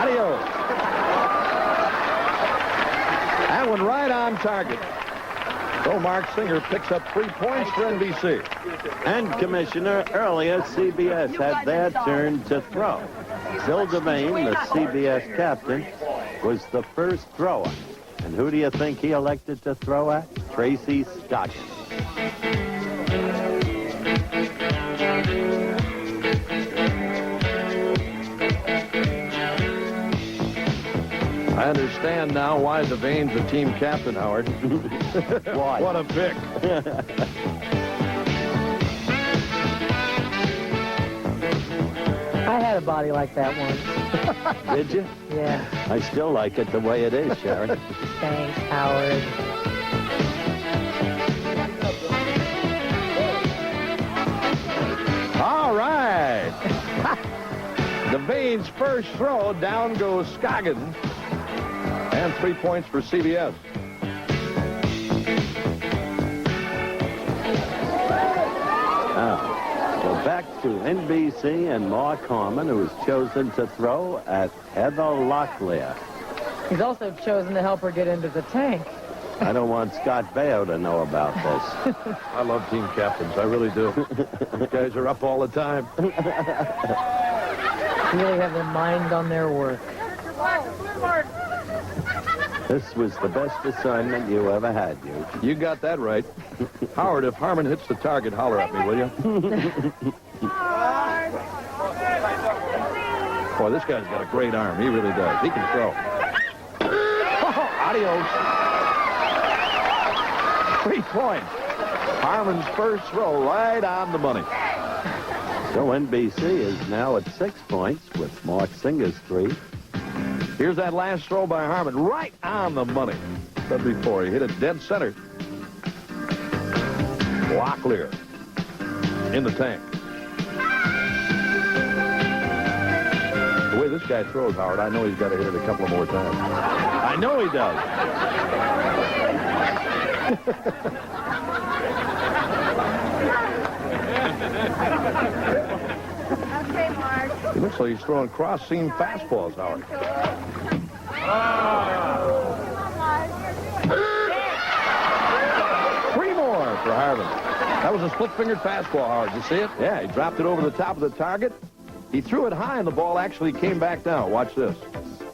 Adios. That one right on target. So Mark Singer picks up 3 points for NBC. And, Commissioner, earlier CBS had their turn to throw. Bill Devane, the CBS captain, was the first thrower. And who do you think he elected to throw at? Tracy Scoggins. I understand now why Devane's the team captain, Howard. Why? What a pick. I had a body like that once. Did you? Yeah. I still like it the way it is, Shari. Thanks, Howard. All right. Devane's first throw, down goes Scoggins. And 3 points for CBS. Well, back to NBC and Mark Harmon, who was chosen to throw at Heather Locklear. He's also chosen to help her get into the tank. I don't want Scott Baio to know about this. I love team captains. I really do. You guys are up all the time. Really have their mind on their work. This was the best assignment you ever had, you. You got that right. Howard, if Harmon hits the target, holler at me, will you? Boy, this guy's got a great arm. He really does. He can throw. Adios. 3 points. Harmon's first throw right on the money. So NBC is now at 6 points with Mark Singer's 3. Here's that last throw by Harmon, right on the money. Said before, he hit it dead center. Locklear in the tank. The way this guy throws, Howard, I know he's got to hit it a couple of more times. I know he does. Okay, Mark. He looks like he's throwing cross-seam fastballs, Howard. 3 more for Harmon. That was a split-fingered fastball, Howard. You see it? Yeah, he dropped it over the top of the target. He threw it high, and the ball actually came back down. Watch this.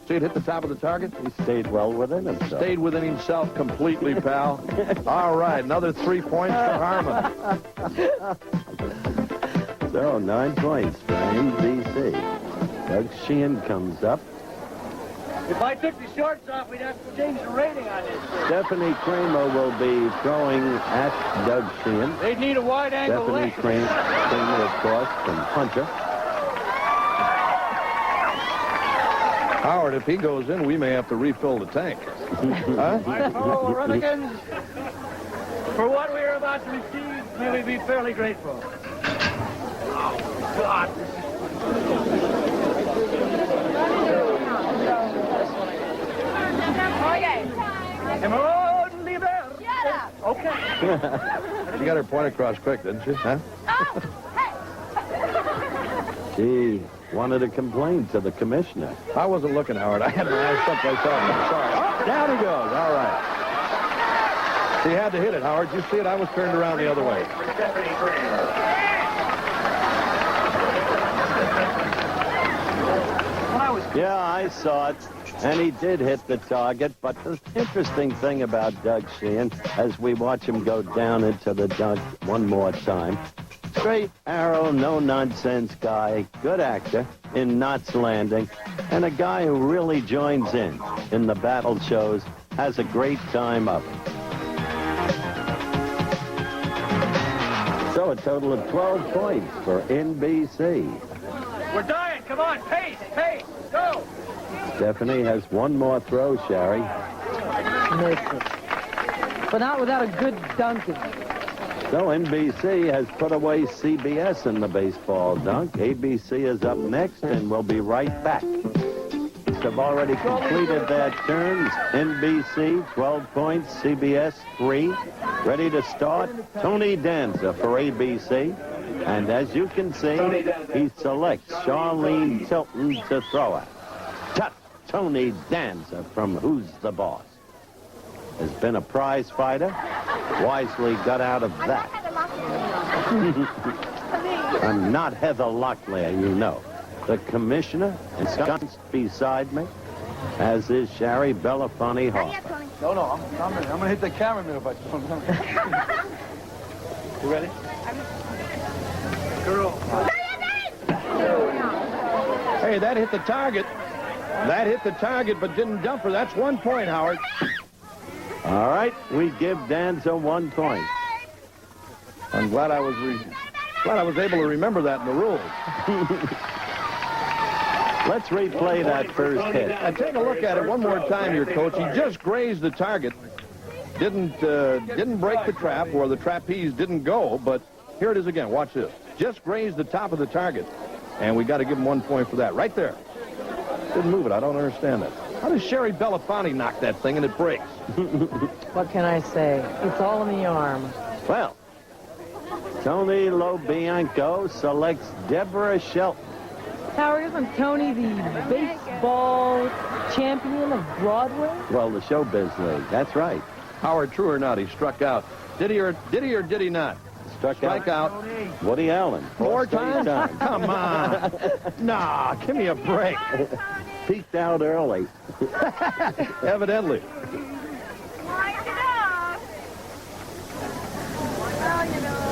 See it hit the top of the target? He stayed well within himself. Stayed within himself completely, pal. All right, another 3 points for Harmon. So 9 points for NBC. Doug Sheehan comes up. If I took the shorts off, we'd have to change the rating on this. Stephanie Kramer will be throwing at Doug Sheehan. They'd need a wide-angle Stephanie Kramer, of course, from Puncher. Howard, if he goes in, we may have to refill the tank. Huh? Oh, Runnigans, for what we are about to receive, may we be fairly grateful. Oh, God. Okay. She got her point across quick, didn't she? Huh? She wanted to complain to the commissioner. I wasn't looking, Howard. I had my eyes someplace else. I'm sorry. Oh, down he goes. All right. He had to hit it, Howard. You see it? I was turned around the other way. Yeah, I saw it. And he did hit the target, but the interesting thing about Doug Sheehan, as we watch him go down into the dunk one more time, straight arrow, no-nonsense guy, good actor in Knots Landing, and a guy who really joins in the battle shows, has a great time of it. So a total of 12 points for NBC. We're dying. Come on, pace, go. Stephanie has one more throw, Sherry. Makes it. But not without a good dunking. So NBC has put away CBS in the baseball dunk. ABC is up next, and we'll be right back. Have already completed their turns. NBC, 12 points. CBS, 3. Ready to start. Tony Danza for ABC. And as you can see, he selects Charlene Tilton to throw at. Tony Danza from Who's the Boss has been a prize fighter. Wisely got out of that. I'm not Heather Locklear, you know. The commissioner is ensconced beside me, as is Sherry Belafonte Hoffa. No, I'm going to hit the cameraman if I don't. You ready? Hey, that hit the target. That hit the target, but didn't dump her. That's 1 point, Howard. All right, we give Danza 1 point. I'm glad I was able to remember that in the rules. Let's replay that first hit. And take a look at it one more time here, Coach. He just grazed the target. Didn't break the trap, or the trapeze didn't go, but here it is again. Watch this. Just grazed the top of the target, and we got to give him 1 point for that. Right there. Didn't move it. I don't understand that. How does Sherry Belafonte knock that thing and it breaks? What can I say? It's all in the arm. Well, Tony LoBianco selects Deborah Shelton. Howard, isn't Tony the baseball champion of Broadway? Well, the Showbiz League. That's right. Howard, true or not, he struck out. Did he or did he not? Strike out. Woody Allen. Four times? Come on. Nah, give me a break. Peeked out early. Evidently. Well, you know.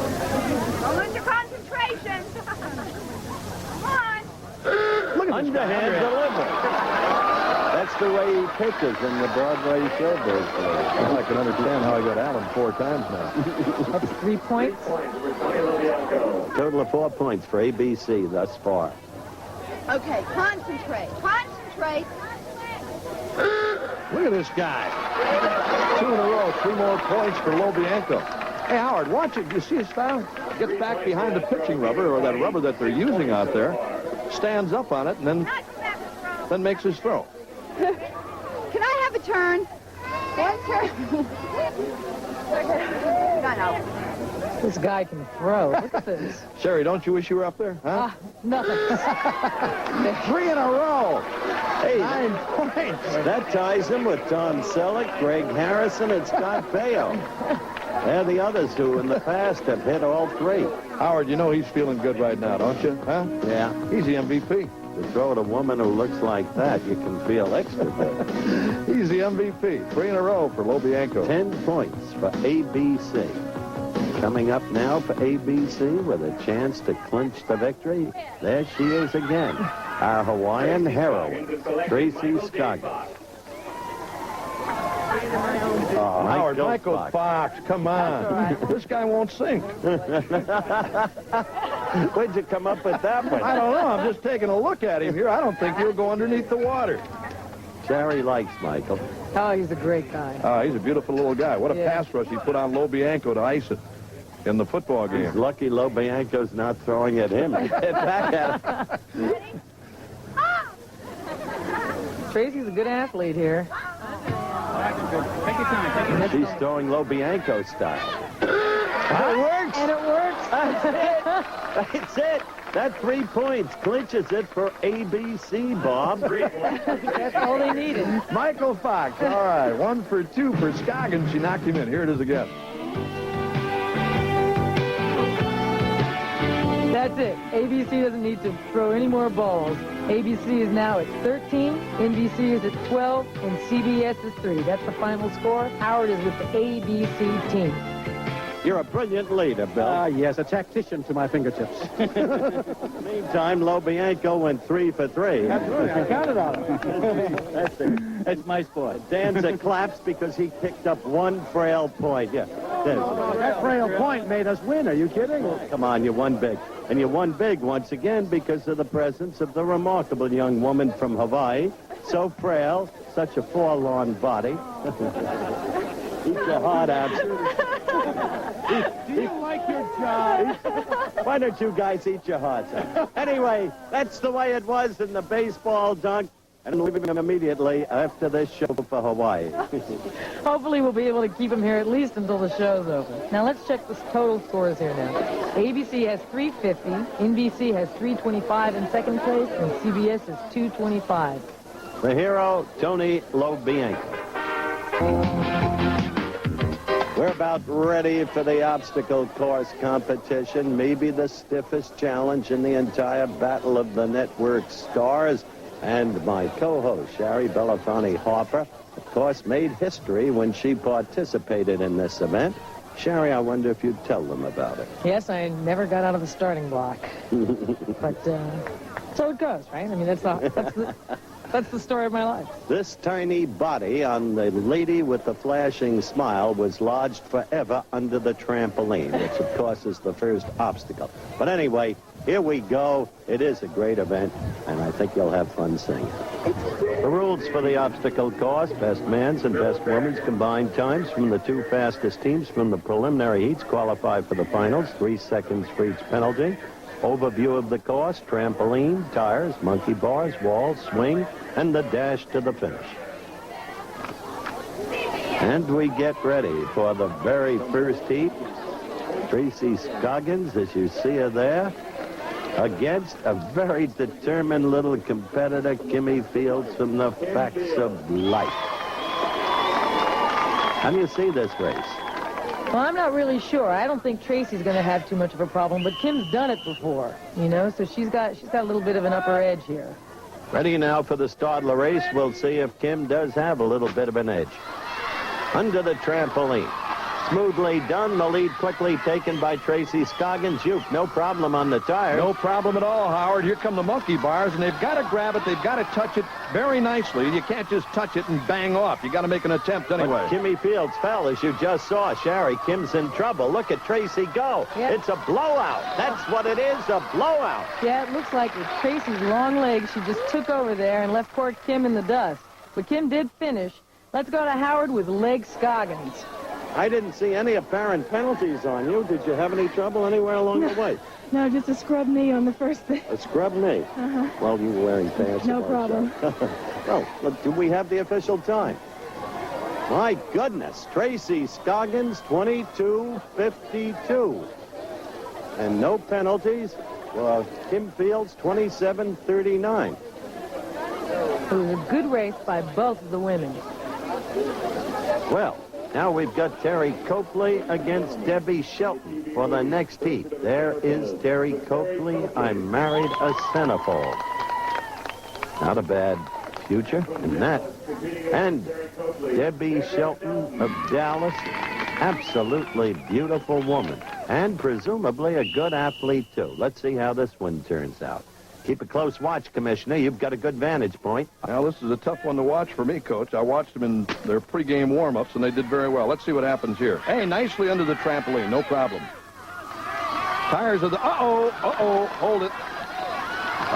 Don't lose your concentration. Come on. Look at Underhand delivery. That's the way he pitches in the Broadway showbiz. I can understand how he got Allen 4 times now. That's 3 points. Total of 4 points for ABC thus far. Okay, concentrate. Concentrate. Look at this guy. 2 in a row, 3 more points for Lobianco. Hey, Howard, watch it. You see his style? Gets back behind the pitching rubber, or that rubber that they're using out there, stands up on it, and then makes his throw. Can I have a turn? One turn. No. This guy can throw. Look at this. Sherry, don't you wish you were up there? Huh? Nothing. 3 in a row. Hey, 9 points. that ties him with Tom Selleck, Greg Harrison, and Scott Baio. They're the others who in the past have hit all 3. Howard, you know he's feeling good right now, don't you? Huh? Yeah. He's the MVP. To throw at a woman who looks like that, you can feel extra good. He's the MVP. 3 in a row for Lobianco. 10 points for ABC. Coming up now for ABC with a chance to clinch the victory. There she is again, our Hawaiian heroine, Tracy Scoggins. Oh, Howard, Michael Fox, come on. This guy won't sink. Where'd you come up with that one? I don't know. I'm just taking a look at him here. I don't think he'll go underneath the water. Sherry likes Michael. Oh, he's a great guy. He's a beautiful little guy. What a pass rush he put on Lobianco to ice it in the football game. He's lucky Lobianco's not throwing at him. Get back at him. Tracy's a good athlete here. Take your time. She's throwing Lobianco style. It works. And it works. That's it. That 3 points clinches it for ABC, Bob. That's all they needed. Michael Fox. All right. 1 for 2 for Scoggins. She knocked him in. Here it is again. That's it. ABC doesn't need to throw any more balls. ABC is now at 13, NBC is at 12, and CBS is 3. That's the final score. Howard is with the ABC team. You're a brilliant leader, Bill. Yes, a tactician to my fingertips. Meantime, Lobianco went 3 for 3. That's right. I counted on it. That's it. That's my sport. Danza claps because he picked up 1 frail point. Yeah. That frail point made us win. Are you kidding? Come on, you won big. And you won big once again because of the presence of the remarkable young woman from Hawaii. So frail, such a forlorn body. Eat your heart out. Do you like your job? Why don't you guys eat your hearts out? Anyway, that's the way it was in the baseball dunk. And we'll leave him immediately after this show for Hawaii. Hopefully we'll be able to keep him here at least until the show's over. Now let's check the total scores here now. ABC has 350, NBC has 325 in second place, and CBS is 225. The hero, Tony Lobianco. We're about ready for the obstacle course competition, maybe the stiffest challenge in the entire battle of the network stars. And my co-host, Sherry Belafonte Harper, of course, made history when she participated in this event. Sherry, I wonder if you'd tell them about it. Yes, I never got out of the starting block. But so it goes, right? I mean, that's the story of my life. This tiny body on the lady with the flashing smile was lodged forever under the trampoline, which, of course, is the first obstacle. But anyway, here we go. It is a great event, and I think you'll have fun seeing it. The rules for the obstacle course: best man's and best woman's combined times from the 2 fastest teams from the preliminary heats qualify for the finals. 3 seconds for each penalty. Overview of the course: trampoline, tires, monkey bars, walls, swing, and the dash to the finish. And we get ready for the very first heat. Tracy Scoggins, as you see her there, against a very determined little competitor, Kimmy Fields, from the Facts of Life. How do you see this race? Well, I'm not really sure. I don't think Tracy's going to have too much of a problem, but Kim's done it before, you know, so she's got a little bit of an upper edge here. Ready now for the start of the race. We'll see if Kim does have a little bit of an edge. Under the trampoline. Smoothly done. The lead quickly taken by Tracy Scoggins. Uke, no problem on the tire. No problem at all, Howard. Here come the monkey bars, and they've got to grab it. They've got to touch it very nicely. You can't just touch it and bang off. You got to make an attempt anyway. But Kimmy Fields fell, as you just saw. Sherry, Kim's in trouble. Look at Tracy go. Yep. It's a blowout. That's what it is, a blowout. Yeah, it looks like with Tracy's long legs, she just took over there and left poor Kim in the dust. But Kim did finish. Let's go to Howard with Leg Scoggins. I didn't see any apparent penalties on you. Did you have any trouble anywhere along the way? No, just a scrub knee on the first thing. A scrub knee? Uh-huh. Well, you were wearing pants. No problem. Well, look, do we have the official time? My goodness. Tracy Scoggins, 22:52. And no penalties. Well, Kim Fields, 27:39. It was a good race by both of the women. Well, now we've got Terry Copley against Debbie Shelton for the next heat. There is Terry Copley. I married a centerfold. Not a bad future in that. And Debbie Shelton of Dallas, absolutely beautiful woman. And presumably a good athlete, too. Let's see how this one turns out. Keep a close watch, Commissioner. You've got a good vantage point. Well, this is a tough one to watch for me, Coach. I watched them in their pregame warm-ups, and they did very well. Let's see what happens here. Hey, nicely under the trampoline. No problem. Tires of the... Uh-oh. Hold it.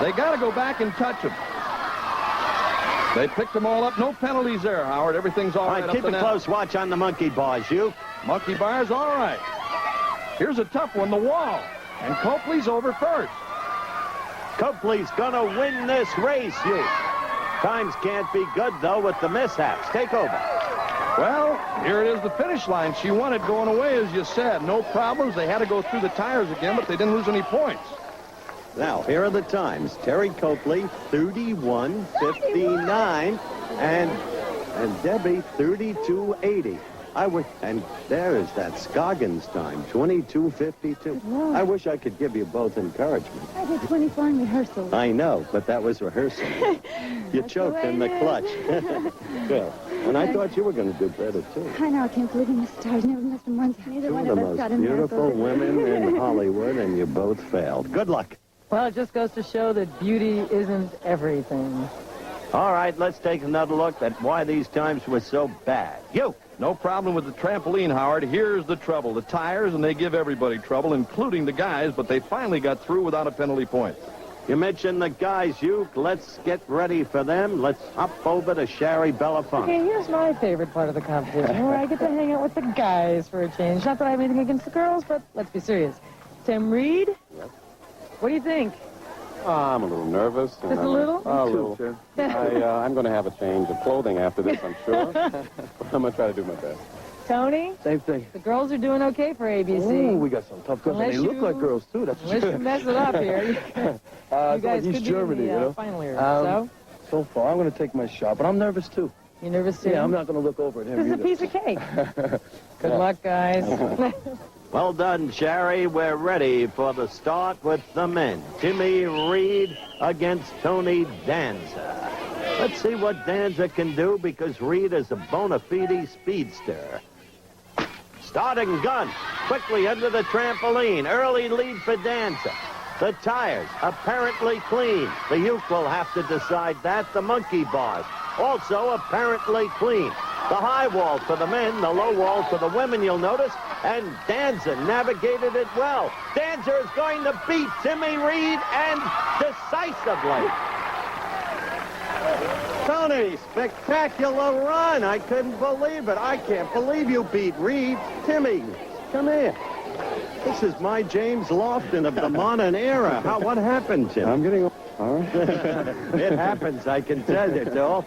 They got to go back and touch them. They picked them all up. No penalties there, Howard. Everything's all right. Keep a close watch on the monkey bars, you. Monkey bars, all right. Here's a tough one, the wall. And Copley's over first. Copley's gonna win this race, you. Times can't be good, though, with the mishaps. Take over. Well, here it is, the finish line. She won it going away, as you said. No problems. They had to go through the tires again, but they didn't lose any points. Now, here are the times. Terry Copley, 31:59, and Debbie, 32:80. And there is that Scoggins time, 22:52. I wish I could give you both encouragement. I did 24 in rehearsal. I know, but that was rehearsal. You choked in the clutch. Well, and I thought you were going to do better, too. I know, I can't believe you missed stars. Never missed them once. Neither Two one of the of us got most in there. beautiful women in Hollywood, and you both failed. Good luck. Well, it just goes to show that beauty isn't everything. All right, let's take another look at why these times were so bad. You. No problem with the trampoline, Howard. Here's the trouble. The tires, and they give everybody trouble, including the guys, but they finally got through without a penalty point. You mentioned the guys, you. Let's get ready for them. Let's hop over to Sherry Belafonte. Okay, here's my favorite part of the competition, where I get to hang out with the guys for a change. Not that I have anything against the girls, but let's be serious. Tim Reed? Yes. What do you think? I'm a little nervous. Just a little? A little. I'm going to have a change of clothing after this, I'm sure. I'm going to try to do my best. Tony? Same thing. The girls are doing okay for ABC. Ooh, we got some tough girls. Unless They look you- like girls, too. That's Unless you mess it up here. You guys like could East be Germany, in the you know? final here. So far, I'm going to take my shot, but I'm nervous, too. You nervous, too? Yeah, I'm not going to look over at him This is a either. piece of cake. Good luck, guys. Well done, Sherry. We're ready for the start with the men. Timmy Reed against Tony Danza. Let's see what Danza can do, because Reed is a bona fide speedster. Starting gun. Quickly under the trampoline. Early lead for Danza. The tires apparently clean. The Uke will have to decide that. The monkey bars also apparently clean. The high wall for the men, the low wall for the women, you'll notice. And Danza navigated it well. Danza is going to beat Timmy Reed, and decisively. Tony, spectacular run. I couldn't believe it. I can't believe you beat Reed. Timmy, come here. This is my James Lofton of the modern era. What happened, Tim? I'm getting... All right. It happens, I can tell you, Bill.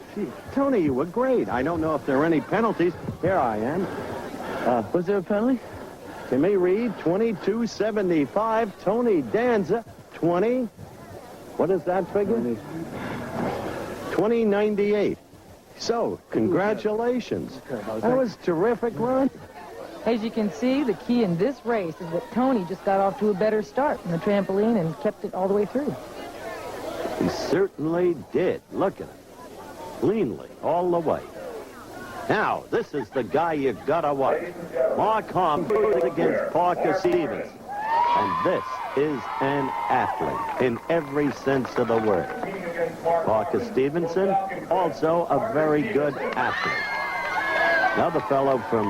Tony, you were great. I don't know if there are any penalties. Here I am. Was there a penalty? Timmy Reed, 22.75. Tony Danza, 20. What is that figure? 20.98. So, congratulations. That was terrific run. As you can see, the key in this race is that Tony just got off to a better start in the trampoline and kept it all the way through. He certainly did. Look at him. Cleanly, all the way. Now, this is the guy you gotta watch. Mark Harmon against Parker Stevens. And this is an athlete in every sense of the word. Parker Stevenson, also a very good athlete. Another fellow from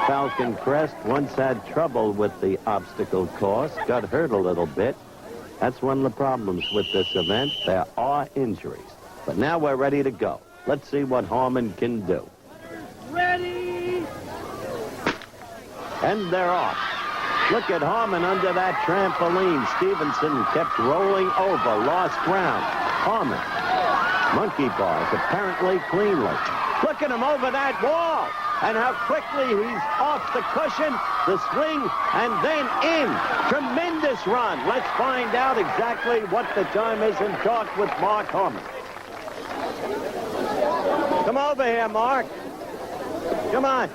Falcon Crest once had trouble with the obstacle course, got hurt a little bit. That's one of the problems with this event. There are injuries. But now we're ready to go. Let's see what Harmon can do. Ready! And they're off. Look at Harmon under that trampoline. Stevenson kept rolling over, lost ground. Harmon, monkey bars, apparently cleanly. Look at him over that wall. And how quickly he's off the cushion, the swing, and then in. Tremendous run. Let's find out exactly what the time is and talk with Mark Harmon. Come over here, Mark. Come on.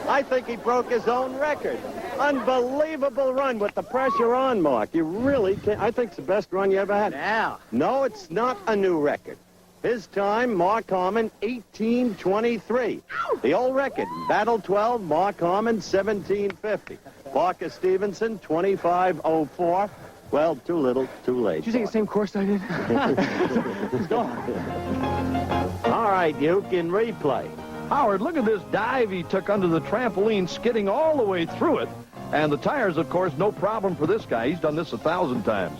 I think he broke his own record. Unbelievable run with the pressure on, Mark. You really can't. I think it's the best run you ever had. Now. No, it's not a new record. His time, Mark Harmon, 18:23. The old record, Battle 12, Mark Harmon, 17:50. Parker Stevenson, 25:04. Well, too little, too late. Did you take the same course I did? It's gone. All right, you can replay. Howard, look at this dive he took under the trampoline, skidding all the way through it. And the tires, of course, no problem for this guy. He's done this 1,000 times.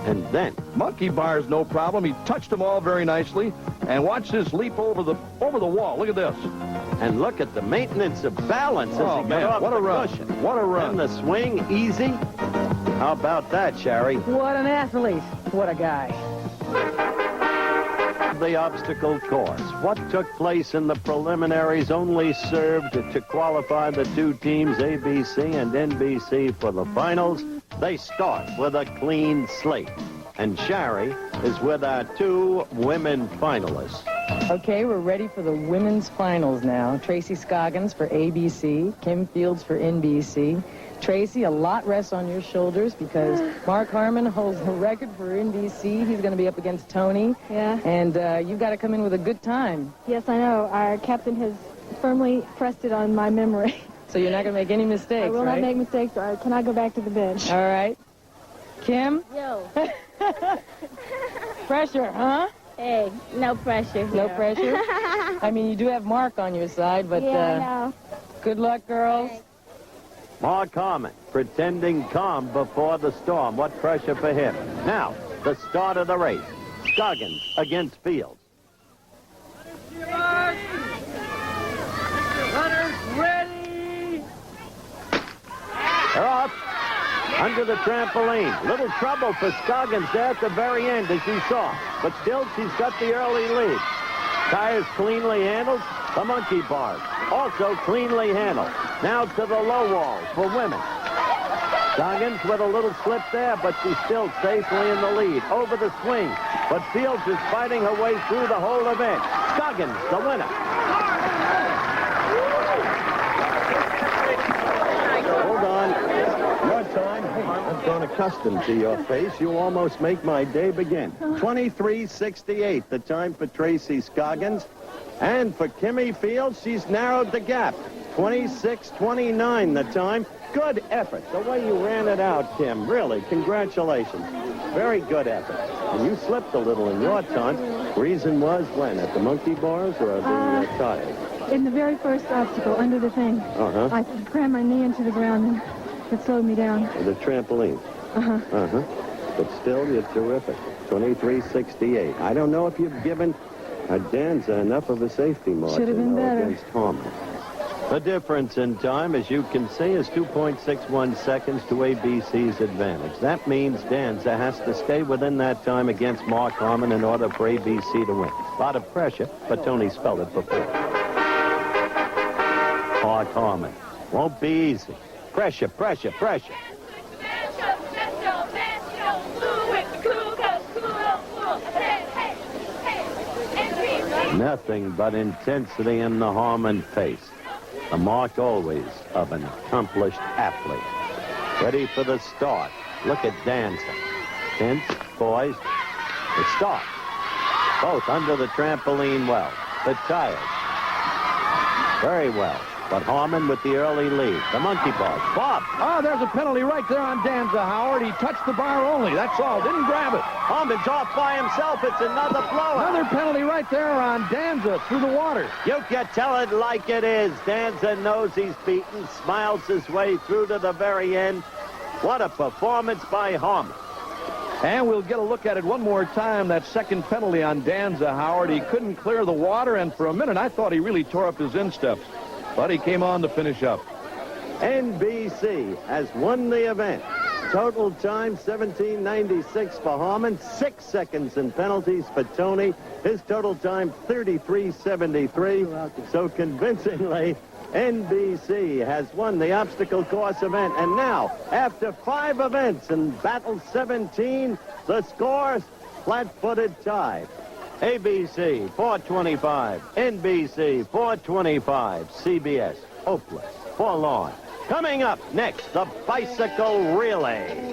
And then monkey bars, no problem. He touched them all very nicely. And watch this leap over the wall. Look at this. And look at the maintenance of balance as Oh, he man, got off what the a run. cushion. What a run. And the swing, easy. How about that, Sherry? What an athlete. What a guy. The obstacle course. What took place in the preliminaries only served to qualify the two teams, ABC and NBC, for the finals. They start with a clean slate. And Sherry is with our two women finalists. Okay, we're ready for the women's finals now. Tracy Scoggins for ABC, Kim Fields for NBC. Tracy, a lot rests on your shoulders because Mark Harmon holds the record for NBC. He's going to be up against Tony. Yeah. And you've got to come in with a good time. Yes, I know. Our captain has firmly pressed it on my memory. So you're not going to make any mistakes, I will right? not make mistakes. Can I go back to the bench? All right. Kim? Yo. Pressure, huh? Hey, no pressure here. No pressure? I mean, you do have Mark on your side, but Yeah, I know. good luck, girls. Thanks. Mark Harmon pretending calm before the storm. What pressure for him. Now, the start of the race. Scoggins against Fields. Runners ready! They're off under the trampoline. Little trouble for Scoggins there at the very end, as you saw. But still, she's got the early lead. Tires cleanly handled. The monkey bars also cleanly handled. Now to the low walls for women. Scoggins with a little slip there, but she's still safely in the lead. Over the swing. But Fields is fighting her way through the whole event. Scoggins, the winner. Hold on. Your time. I've grown accustomed to your face. You almost make my day begin. 23:68, the time for Tracy Scoggins. And for Kimmy Fields, she's narrowed the gap. 26:29 the time. Good effort. The way you ran it out, Kim. Really, congratulations. Very good effort. And you slipped a little in your time. Reason was when? At the monkey bars or the tires? In the very first obstacle, under the thing, Uh-huh. I crammed my knee into the ground and it slowed me down. The trampoline. Uh-huh. Uh-huh. But still, you're terrific. 23:68. I don't know if you've given Danza enough of a safety margin. Should have been though, better. Against Harmon. The difference in time, as you can see, is 2.61 seconds to ABC's advantage. That means Danza has to stay within that time against Mark Harmon in order for ABC to win. A lot of pressure, but Tony spelled it before. Mark Harmon. Won't be easy. Pressure, pressure, pressure. Nothing but intensity in the Harmon face. The mark always of an accomplished athlete. Ready for the start. Look at Danza. Tense, poised. The start. Both under the trampoline well. The tires. Very well. But Harmon with the early lead. The monkey bars. Bob. Oh, there's a penalty right there on Danza, Howard. He touched the bar only. That's all. Didn't grab it. Harmon's off by himself. It's another blowout. Another penalty right there on Danza through the water. You can tell it like it is. Danza knows he's beaten, smiles his way through to the very end. What a performance by Harmon. And we'll get a look at it one more time. That second penalty on Danza, Howard. He couldn't clear the water, and for a minute I thought he really tore up his insteps. But he came on to finish up. NBC has won the event. Total time 17:96 for Harmon, 6 seconds in penalties for Tony. His total time 33:73. So convincingly, NBC has won the obstacle course event. And now, after 5 events in Battle 17, the scores flat-footed tie. ABC 425, NBC 425, CBS hopeless, forlorn. Coming up next, the bicycle relay.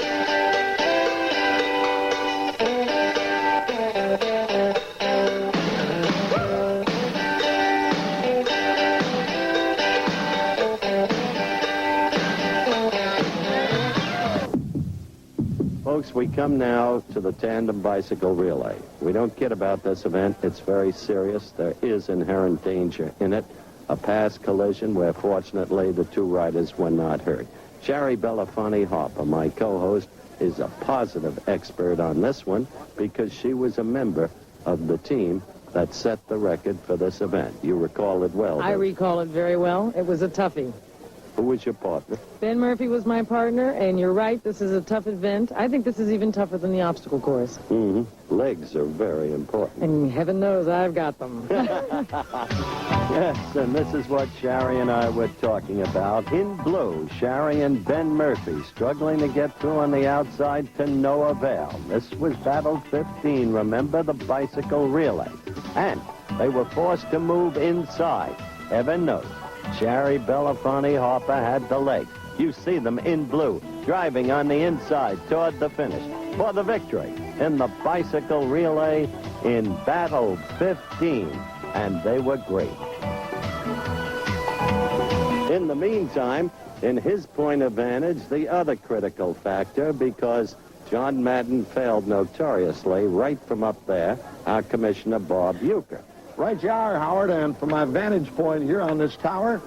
Folks, we come now to the tandem bicycle relay. We don't kid about this event. It's very serious. There is inherent danger in it. A past collision where, fortunately, the 2 riders were not hurt. Sherry Belafonte Harper, my co-host, is a positive expert on this one because she was a member of the team that set the record for this event. You recall it well. I recall it very well. It was a toughie. Who was your partner? Ben Murphy was my partner, and you're right, this is a tough event. I think this is even tougher than the obstacle course. Mm-hmm. Legs are very important. And heaven knows I've got them. Yes, and this is what Sherry and I were talking about. In blue, Sherry and Ben Murphy struggling to get through on the outside to no avail. This was Battle 15, remember, the bicycle relay. And they were forced to move inside. Heaven knows. Sherry Belafonte Harper had the leg. You see them in blue, driving on the inside toward the finish for the victory in the bicycle relay in Battle 15. And they were great. In the meantime, in his point of vantage, the other critical factor, because John Madden failed notoriously right from up there, our Commissioner Bob Uecker. Right you are, Howard, and from my vantage point here on this tower,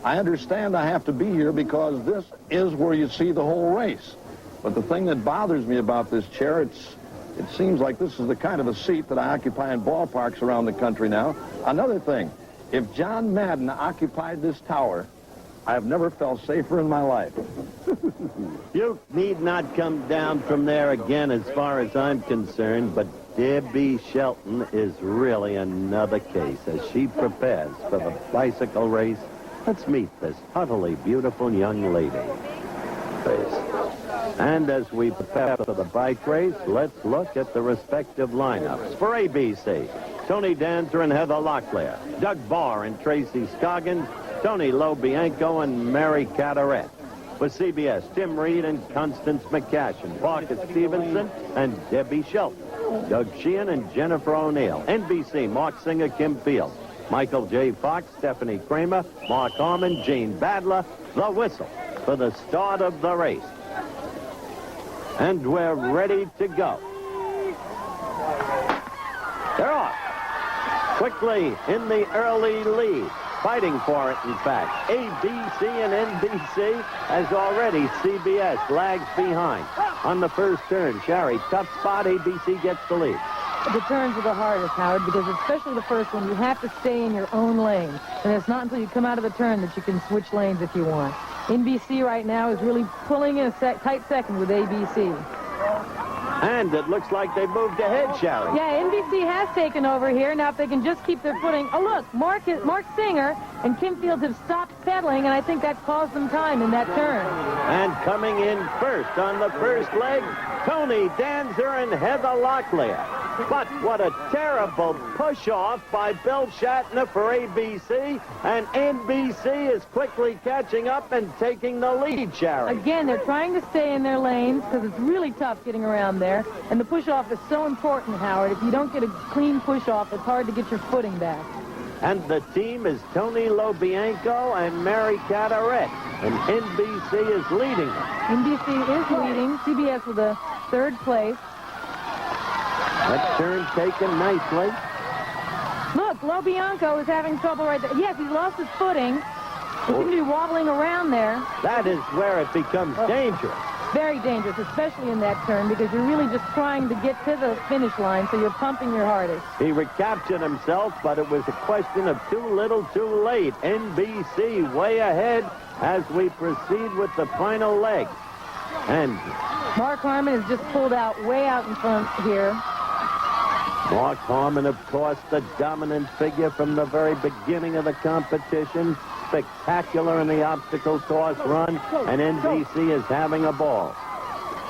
I understand I have to be here because this is where you see the whole race. But the thing that bothers me about this chair, it seems like this is the kind of a seat that I occupy in ballparks around the country now. Another thing, if John Madden occupied this tower, I have never felt safer in my life. You need not come down from there again as far as I'm concerned, but Debbie Shelton is really another case as she prepares for the bicycle race. Let's meet this utterly beautiful young lady. And as we prepare for the bike race, let's look at the respective lineups. For ABC, Tony Danza and Heather Locklear, Doug Barr and Tracy Scoggins, Tony Lobianco and Mary Carteret. For CBS, Tim Reed and Constance McCashin, Parker Stevenson and Debbie Shelton, Doug Sheehan and Jennifer O'Neill. NBC, Mark Singer, Kim Fields, Michael J. Fox, Stephanie Kramer, Mark Harmon, Gene Badler, the whistle for the start of the race. And we're ready to go. They're off. Quickly in the early lead. Fighting for it, in fact. ABC and NBC, as already CBS lags behind. On the first turn, Sherry, tough spot, ABC gets the lead. The turns are the hardest, Howard, because especially the first one, you have to stay in your own lane. And it's not until you come out of the turn that you can switch lanes if you want. NBC right now is really pulling in a tight second with ABC. And it looks like they moved ahead, Sherry. Yeah, NBC has taken over here. Now, if they can just keep their footing. Oh, look, Mark Singer and Kim Fields have stopped pedaling, and I think that caused them time in that turn. And coming in first on the first leg, Tony Danza and Heather Locklear. But What a terrible push-off by Bill Shatner for ABC, and NBC is quickly catching up and taking the lead, Sherry. Again, they're trying to stay in their lanes because it's really tough getting around there. And the push-off is so important, Howard. If you don't get a clean push-off, it's hard to get your footing back. And the team is Tony Lobianco and Mary Carteret, and NBC is leading them. NBC is leading. CBS with a third place. That turn taken nicely. Look, Lobianco is having trouble right there. Yes, he's lost his footing. He seems to be wobbling around there. That is where it becomes dangerous. Very dangerous, especially in that turn, because you're really just trying to get to the finish line, so you're pumping your hardest. He recaptured himself, but it was a question of too little, too late. NBC way ahead as we proceed with the final leg. And Mark Harmon has just pulled out way out in front here. Mark Harmon, of course, the dominant figure from the very beginning of the competition. Spectacular in the obstacle course run, and NBC is having a ball.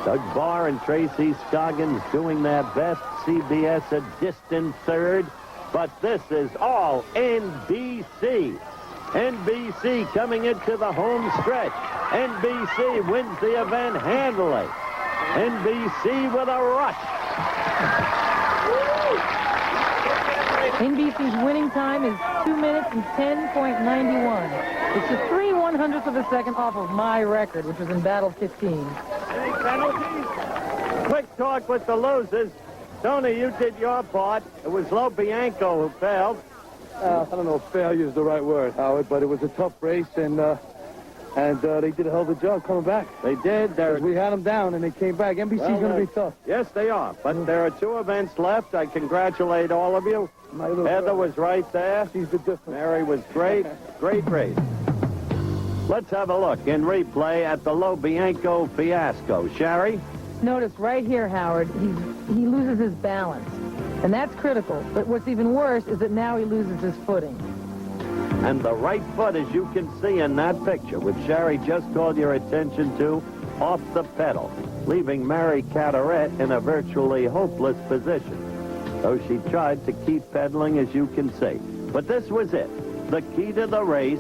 Doug Barr and Tracy Scoggins doing their best. CBS a distant third, but this is all NBC. NBC coming into the home stretch. NBC wins the event handily. NBC with a rush. NBC's winning time is 2 minutes and 10.91. It's a 3/100th of a second off of my record, which was in battle 15. Quick talk with the losers. Tony, you did your part. It was Lobianco who failed. I don't know if failure is the right word, Howard, but it was a tough race, and they did a hell of a job coming back. They did. We had them down, and they came back. NBC's going to be tough. Yes, they are. But there are 2 events left. I congratulate all of you. Heather was right there. She's the difference. Mary was great. Great race. Let's have a look in replay at the Lobianco fiasco. Sherry? Notice right here, Howard, he loses his balance. And that's critical. But what's even worse is that now he loses his footing. And the right foot, as you can see in that picture, which Sherry just called your attention to, off the pedal, leaving Mary Carteret in a virtually hopeless position. Though she tried to keep pedaling, as you can see. But this was it. The key to the race.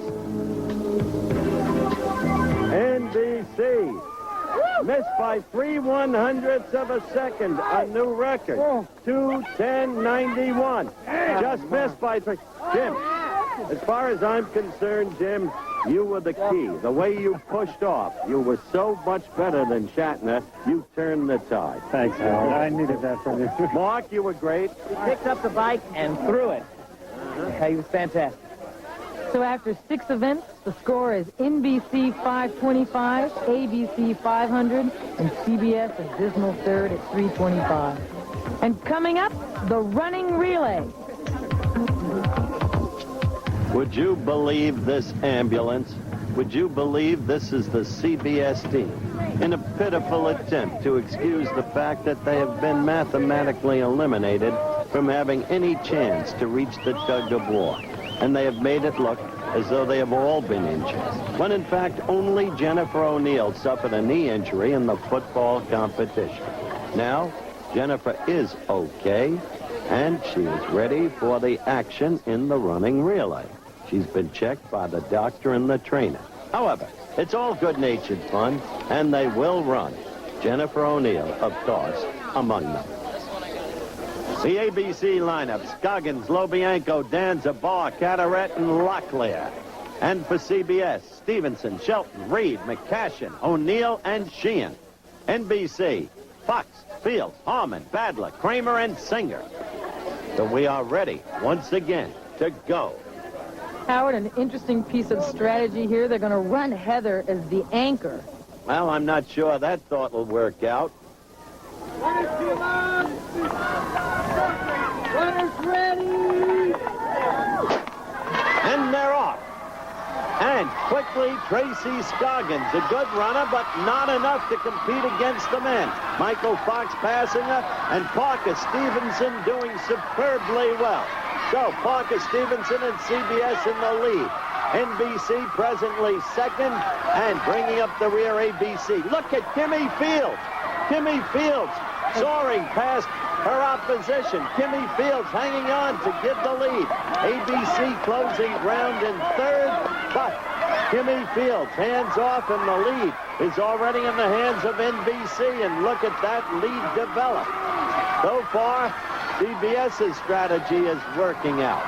NBC missed by 3/100ths of a second. A new record. 2:10.91. Just missed by 3. Jim, as far as I'm concerned, Jim, you were the key. The way you pushed off, you were so much better than Shatner. You turned the tide. Thanks, Howard. I needed that from you. Mark, you were great. He picked up the bike and threw it. He was fantastic. So after 6 events, the score is NBC 525, ABC 500, and CBS a dismal third at 325. And coming up, the running relay. Would you believe this ambulance? Would you believe this is the CBS team? In a pitiful attempt to excuse the fact that they have been mathematically eliminated from having any chance to reach the tug of war. And they have made it look as though they have all been injured, when in fact only Jennifer O'Neill suffered a knee injury in the football competition. Now, Jennifer is okay, and she is ready for the action in the running relay. She's been checked by the doctor and the trainer. However, it's all good-natured fun, and they will run. Jennifer O'Neill, of course, among them. The ABC lineup: Scoggins, Lobianco, Danza, Barr, Carteret, and Locklear. And for CBS, Stevenson, Shelton, Reed, McCashin, O'Neill, and Sheehan. NBC, Fox, Fields, Harmon, Badler, Kramer, and Singer. So we are ready, once again, to go. Howard, an interesting piece of strategy here. They're going to run Heather as the anchor. Well, I'm not sure that thought will work out. Runners ready! And they're off. And quickly, Tracy Scoggins, a good runner, but not enough to compete against the men. Michael Fox passing her, and Parker Stevenson doing superbly well. So, Parker Stevenson and CBS in the lead. NBC presently second, and bringing up the rear ABC. Look at Kimmy Fields. Kimmy Fields soaring past her opposition. Kimmy Fields hanging on to give the lead. ABC closing ground in third, but Kimmy Fields hands off, and the lead is already in the hands of NBC, and look at that lead develop. So far, CBS's strategy is working out.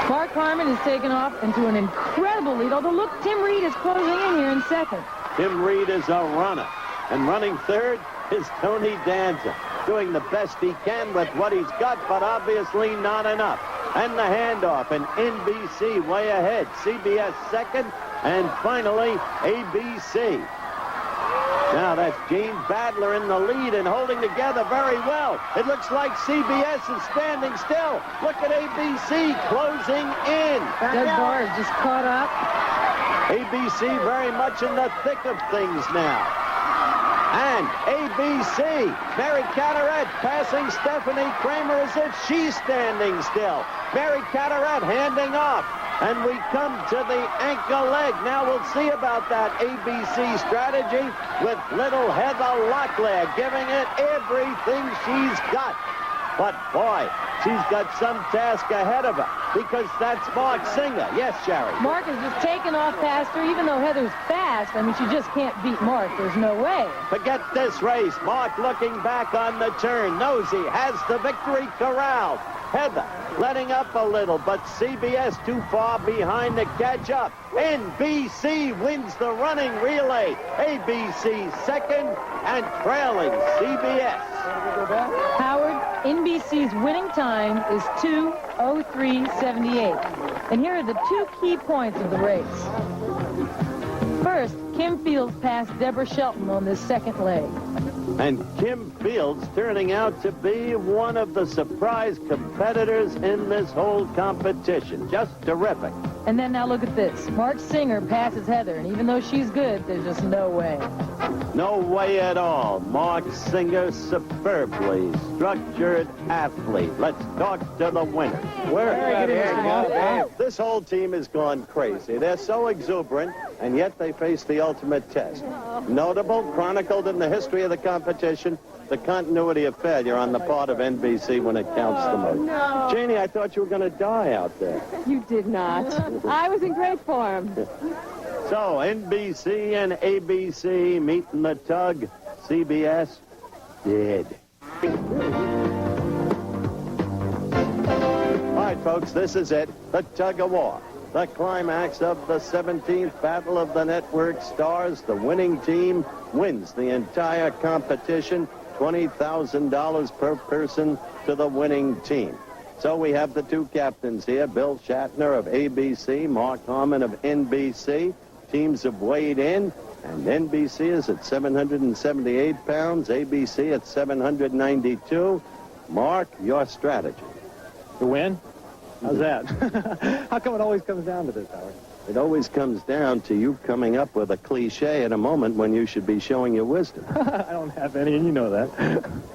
Mark Harmon has taken off into an incredible lead, although look, Tim Reed is closing in here in second. Tim Reed is a runner, and running third is Tony Danza, doing the best he can with what he's got, but obviously not enough. And the handoff, and NBC way ahead. CBS second, and finally ABC. Now that's Gene Badler in the lead and holding together very well. It looks like CBS is standing still. Look at ABC closing in. Doug Barr is just caught up. ABC very much in the thick of things now. And ABC, Mary Carteret passing Stephanie Kramer as if she's standing still. Mary Carteret handing off. And we come to the ankle leg. Now we'll see about that ABC strategy with little Heather Locklear giving it everything she's got. But boy, she's got some task ahead of her because that's Mark Singer. Yes, Sherry. Mark has just taken off past her, even though Heather's fast. I mean, she just can't beat Mark. There's no way. Forget this race. Mark looking back on the turn. Knows he has the victory corralled. Heather letting up a little, but CBS too far behind to catch up. NBC wins the running relay. ABC second and trailing CBS. Howard, NBC's winning time is 2:03:78. And here are the two key points of the race. First, Kim Fields passed Deborah Shelton on this second leg. And Kim Fields turning out to be one of the surprise competitors in this whole competition. Just terrific. And then now look at this. Mark Singer passes Heather, and even though she's good, there's just no way. No way at all. Mark Singer, superbly structured athlete. Let's talk to the winner. This whole team has gone crazy. They're so exuberant, and yet they face the ultimate test. Notable, chronicled in the history of the competition, the continuity of failure on the part of NBC when it counts the most. No. Janie, I thought you were going to die out there. You did not. I was in great form. So, NBC and ABC meeting the tug. CBS dead. All right, folks, this is it. The tug of war. The climax of the 17th Battle of the Network Stars. The winning team wins the entire competition. $20,000 per person to the winning team. So we have the two captains here, Bill Shatner of ABC, Mark Harmon of NBC. Teams have weighed in, and NBC is at 778 pounds, ABC at 792. Mark, your strategy. To win? How's that? How come it always comes down to this, Howard? It always comes down to you coming up with a cliche at a moment when you should be showing your wisdom. I don't have any, and you know that.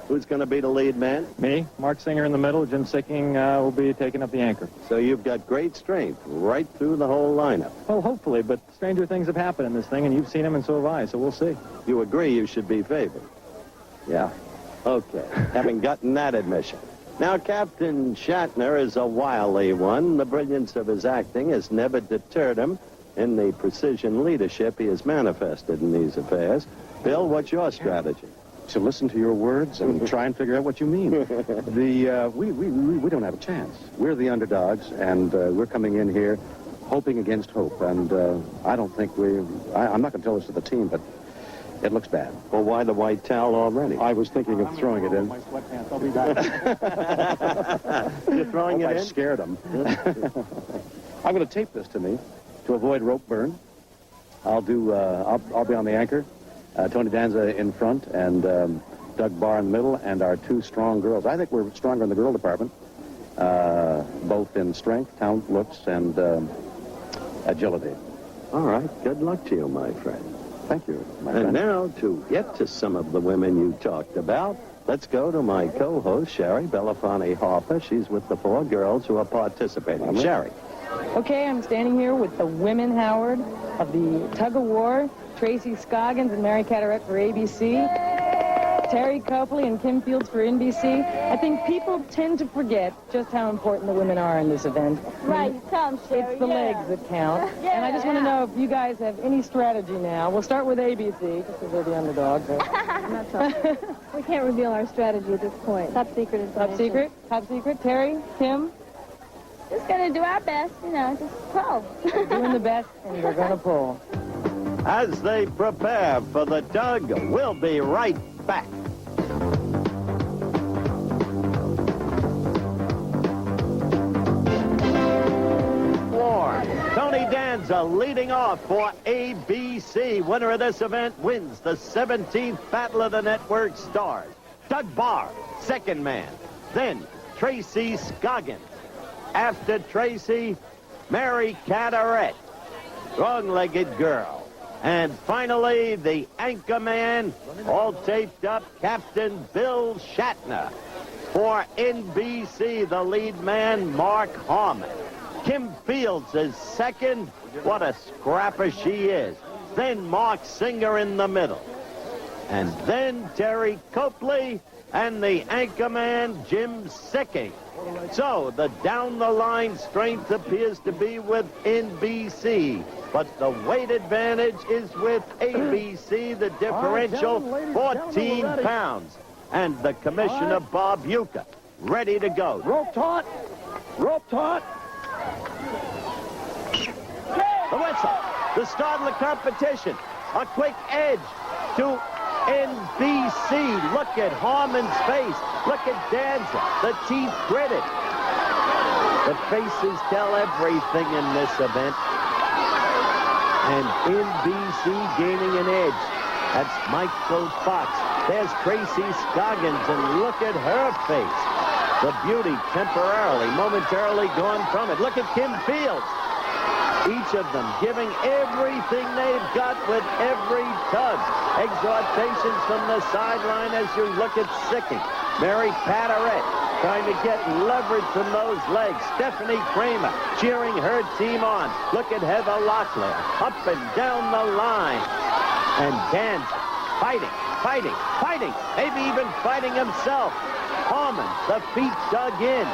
Who's going to be the lead man? Me, Mark Singer in the middle, Jim Sicking will be taking up the anchor. So you've got great strength right through the whole lineup. Well, hopefully, but stranger things have happened in this thing, and you've seen them, and so have I, so we'll see. You agree you should be favored? Yeah. Okay, having gotten that admission. Now, Captain Shatner is a wily one. The brilliance of his acting has never deterred him in the precision leadership he has manifested in these affairs. Bill, what's your strategy? To listen to your words and try and figure out what you mean. We don't have a chance. We're the underdogs, and we're coming in here hoping against hope. And I don't think I'm not going to tell this to the team, but it looks bad. Well, why the white towel already? I was thinking of throwing it in. My sweatpants, I'll be back. You're throwing it in? I scared him. I'm going to tape this to me to avoid rope burn. I'll be on the anchor. Tony Danza in front, and Doug Barr in the middle, and our two strong girls. I think we're stronger in the girl department, both in strength, talent, looks, and agility. All right. Good luck to you, my friend. Thank you, my friend. And now, to get to some of the women you talked about, let's go to my co-host, Sherry Belafonte Harper. She's with the four girls who are participating. Sherry. Okay, I'm standing here with the women, Howard, of the tug of war, Tracy Scoggins and Mary Carteret for ABC. Terry Copley and Kim Fields for NBC. I think people tend to forget just how important the women are in this event. Right, come, Sherry. It's the legs that count. And I just want to know if you guys have any strategy now. We'll start with ABC, just because they're the underdogs. Not so. We can't reveal our strategy at this point. Top secret information. Top secret? Top secret? Terry? Kim? Just gonna do our best, you know, just pull. Doing the best, and we're going to pull. As they prepare for the tug, we'll be right back. Tony Danza leading off for ABC. Winner of this event wins the 17th Battle of the Network Stars. Doug Barr, second man. Then Tracy Scoggins. After Tracy, Mary Carteret, wrong-legged girl. And finally, the anchor man, all taped up, Captain Bill Shatner. For NBC, the lead man, Mark Harmon. Kim Fields is second. What a scrapper she is. Then Mark Singer in the middle. And then Terry Copley and the anchorman, Jim Sicking. So the down-the-line strength appears to be with NBC. But the weight advantage is with ABC, the differential 14 pounds. And the commissioner, Bob Uecker, ready to go. Rope taut. Rope taut. The whistle. The start of the competition. A quick edge to NBC. Look at Harmon's face. Look at Danza. The teeth gritted. The faces tell everything in this event. And NBC gaining an edge. That's Michael Fox. There's Tracy Scoggins, and look at her face. The beauty momentarily gone from it. Look at Kim Fields. Each of them giving everything they've got with every tug. Exhortations from the sideline as you look at Sicking. Mary Carteret trying to get leverage from those legs. Stephanie Kramer cheering her team on. Look at Heather Locklear up and down the line. And Danza fighting, maybe even fighting himself. Harmon, the feet dug in.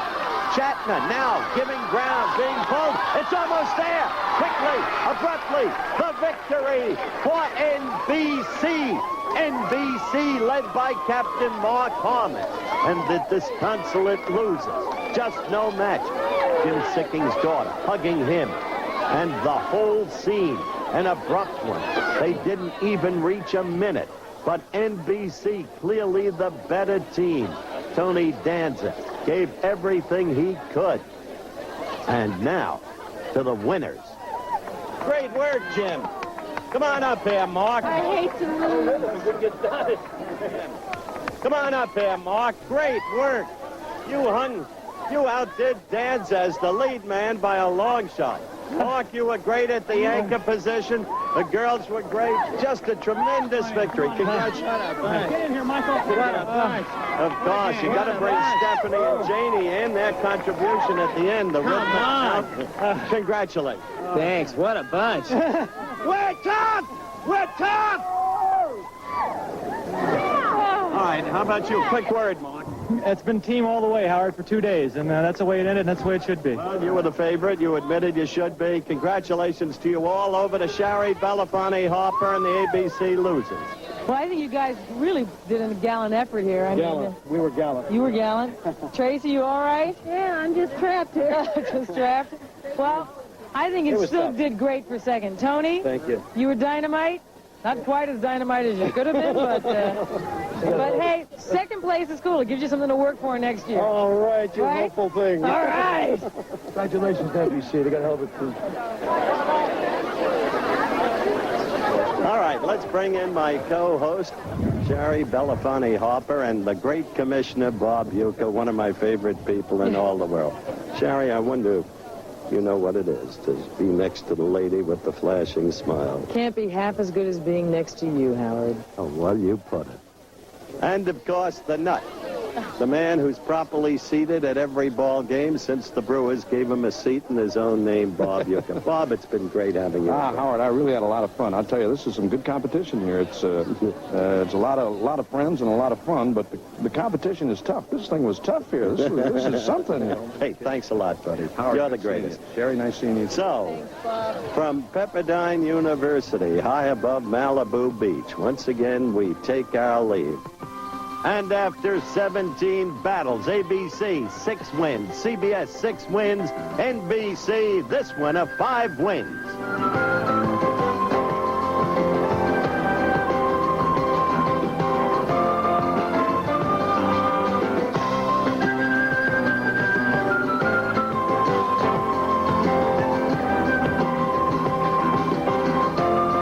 Shatner now giving ground, being pulled. It's almost there. Quickly, abruptly, the victory for NBC. NBC led by Captain Mark Harmon. And the disconsolate losers. Just no match. Jim Sicking's daughter hugging him. And the whole scene, an abrupt one. They didn't even reach a minute. But NBC clearly the better team. Tony Danza gave everything he could. And now, to the winners. Great work, Jim. Come on up here, Mark. I hate to lose. Come on up here, Mark. Great work. You outdid Danza as the lead man by a long shot. Mark, you were great at the anchor position. The girls were great. Just a tremendous victory. Congratulations. Get in here, Michael. Of course, you got to bring Stephanie and Janie in. Their contribution at the end. The rhythm. Congratulations. Thanks. What a bunch. We're tough! We're tough! All right, how about you? Quick word, Mark. It's been team all the way, Howard, for 2 days, and that's the way it ended, and that's the way it should be. Well, you were the favorite. You admitted you should be. Congratulations to you all. Over to Sherry Belafonte Harper and the ABC losers. Well, I think you guys really did a gallant effort here. I mean, We were gallant. you were gallant. Tracy, you all right? Yeah, I'm just trapped here. Just trapped. Well, I think it still did great for second. Tony? Thank you. You were dynamite. Not quite as dynamite as you could have been, but hey, second place is cool. It gives you something to work for next year. All right, you Right? hopeful thing. All right. Congratulations, NBC. They got a hell of a team. All right, let's bring in my co-host, Sherry Belafonte Harper, and the great commissioner, Bob Uecker, one of my favorite people in all the world. Sherry, I wonder if you know what it is to be next to the lady with the flashing smile. Can't be half as good as being next to you, Howard. Oh, well, you put it. And, of course, the nut. The man who's properly seated at every ball game since the Brewers gave him a seat in his own name, Bob Uecker. Bob, it's been great having you. Howard, I really had a lot of fun. I'll tell you, this is some good competition here. It's a lot of friends and a lot of fun, but the competition is tough. This thing was tough here. This is something. Hey, thanks a lot, buddy. Howard, You're the greatest. Sherry, nice seeing you. So, from Pepperdine University, high above Malibu Beach, once again, we take our leave. And after 17 battles, ABC 6 wins, CBS 6 wins, NBC this winner 5 wins.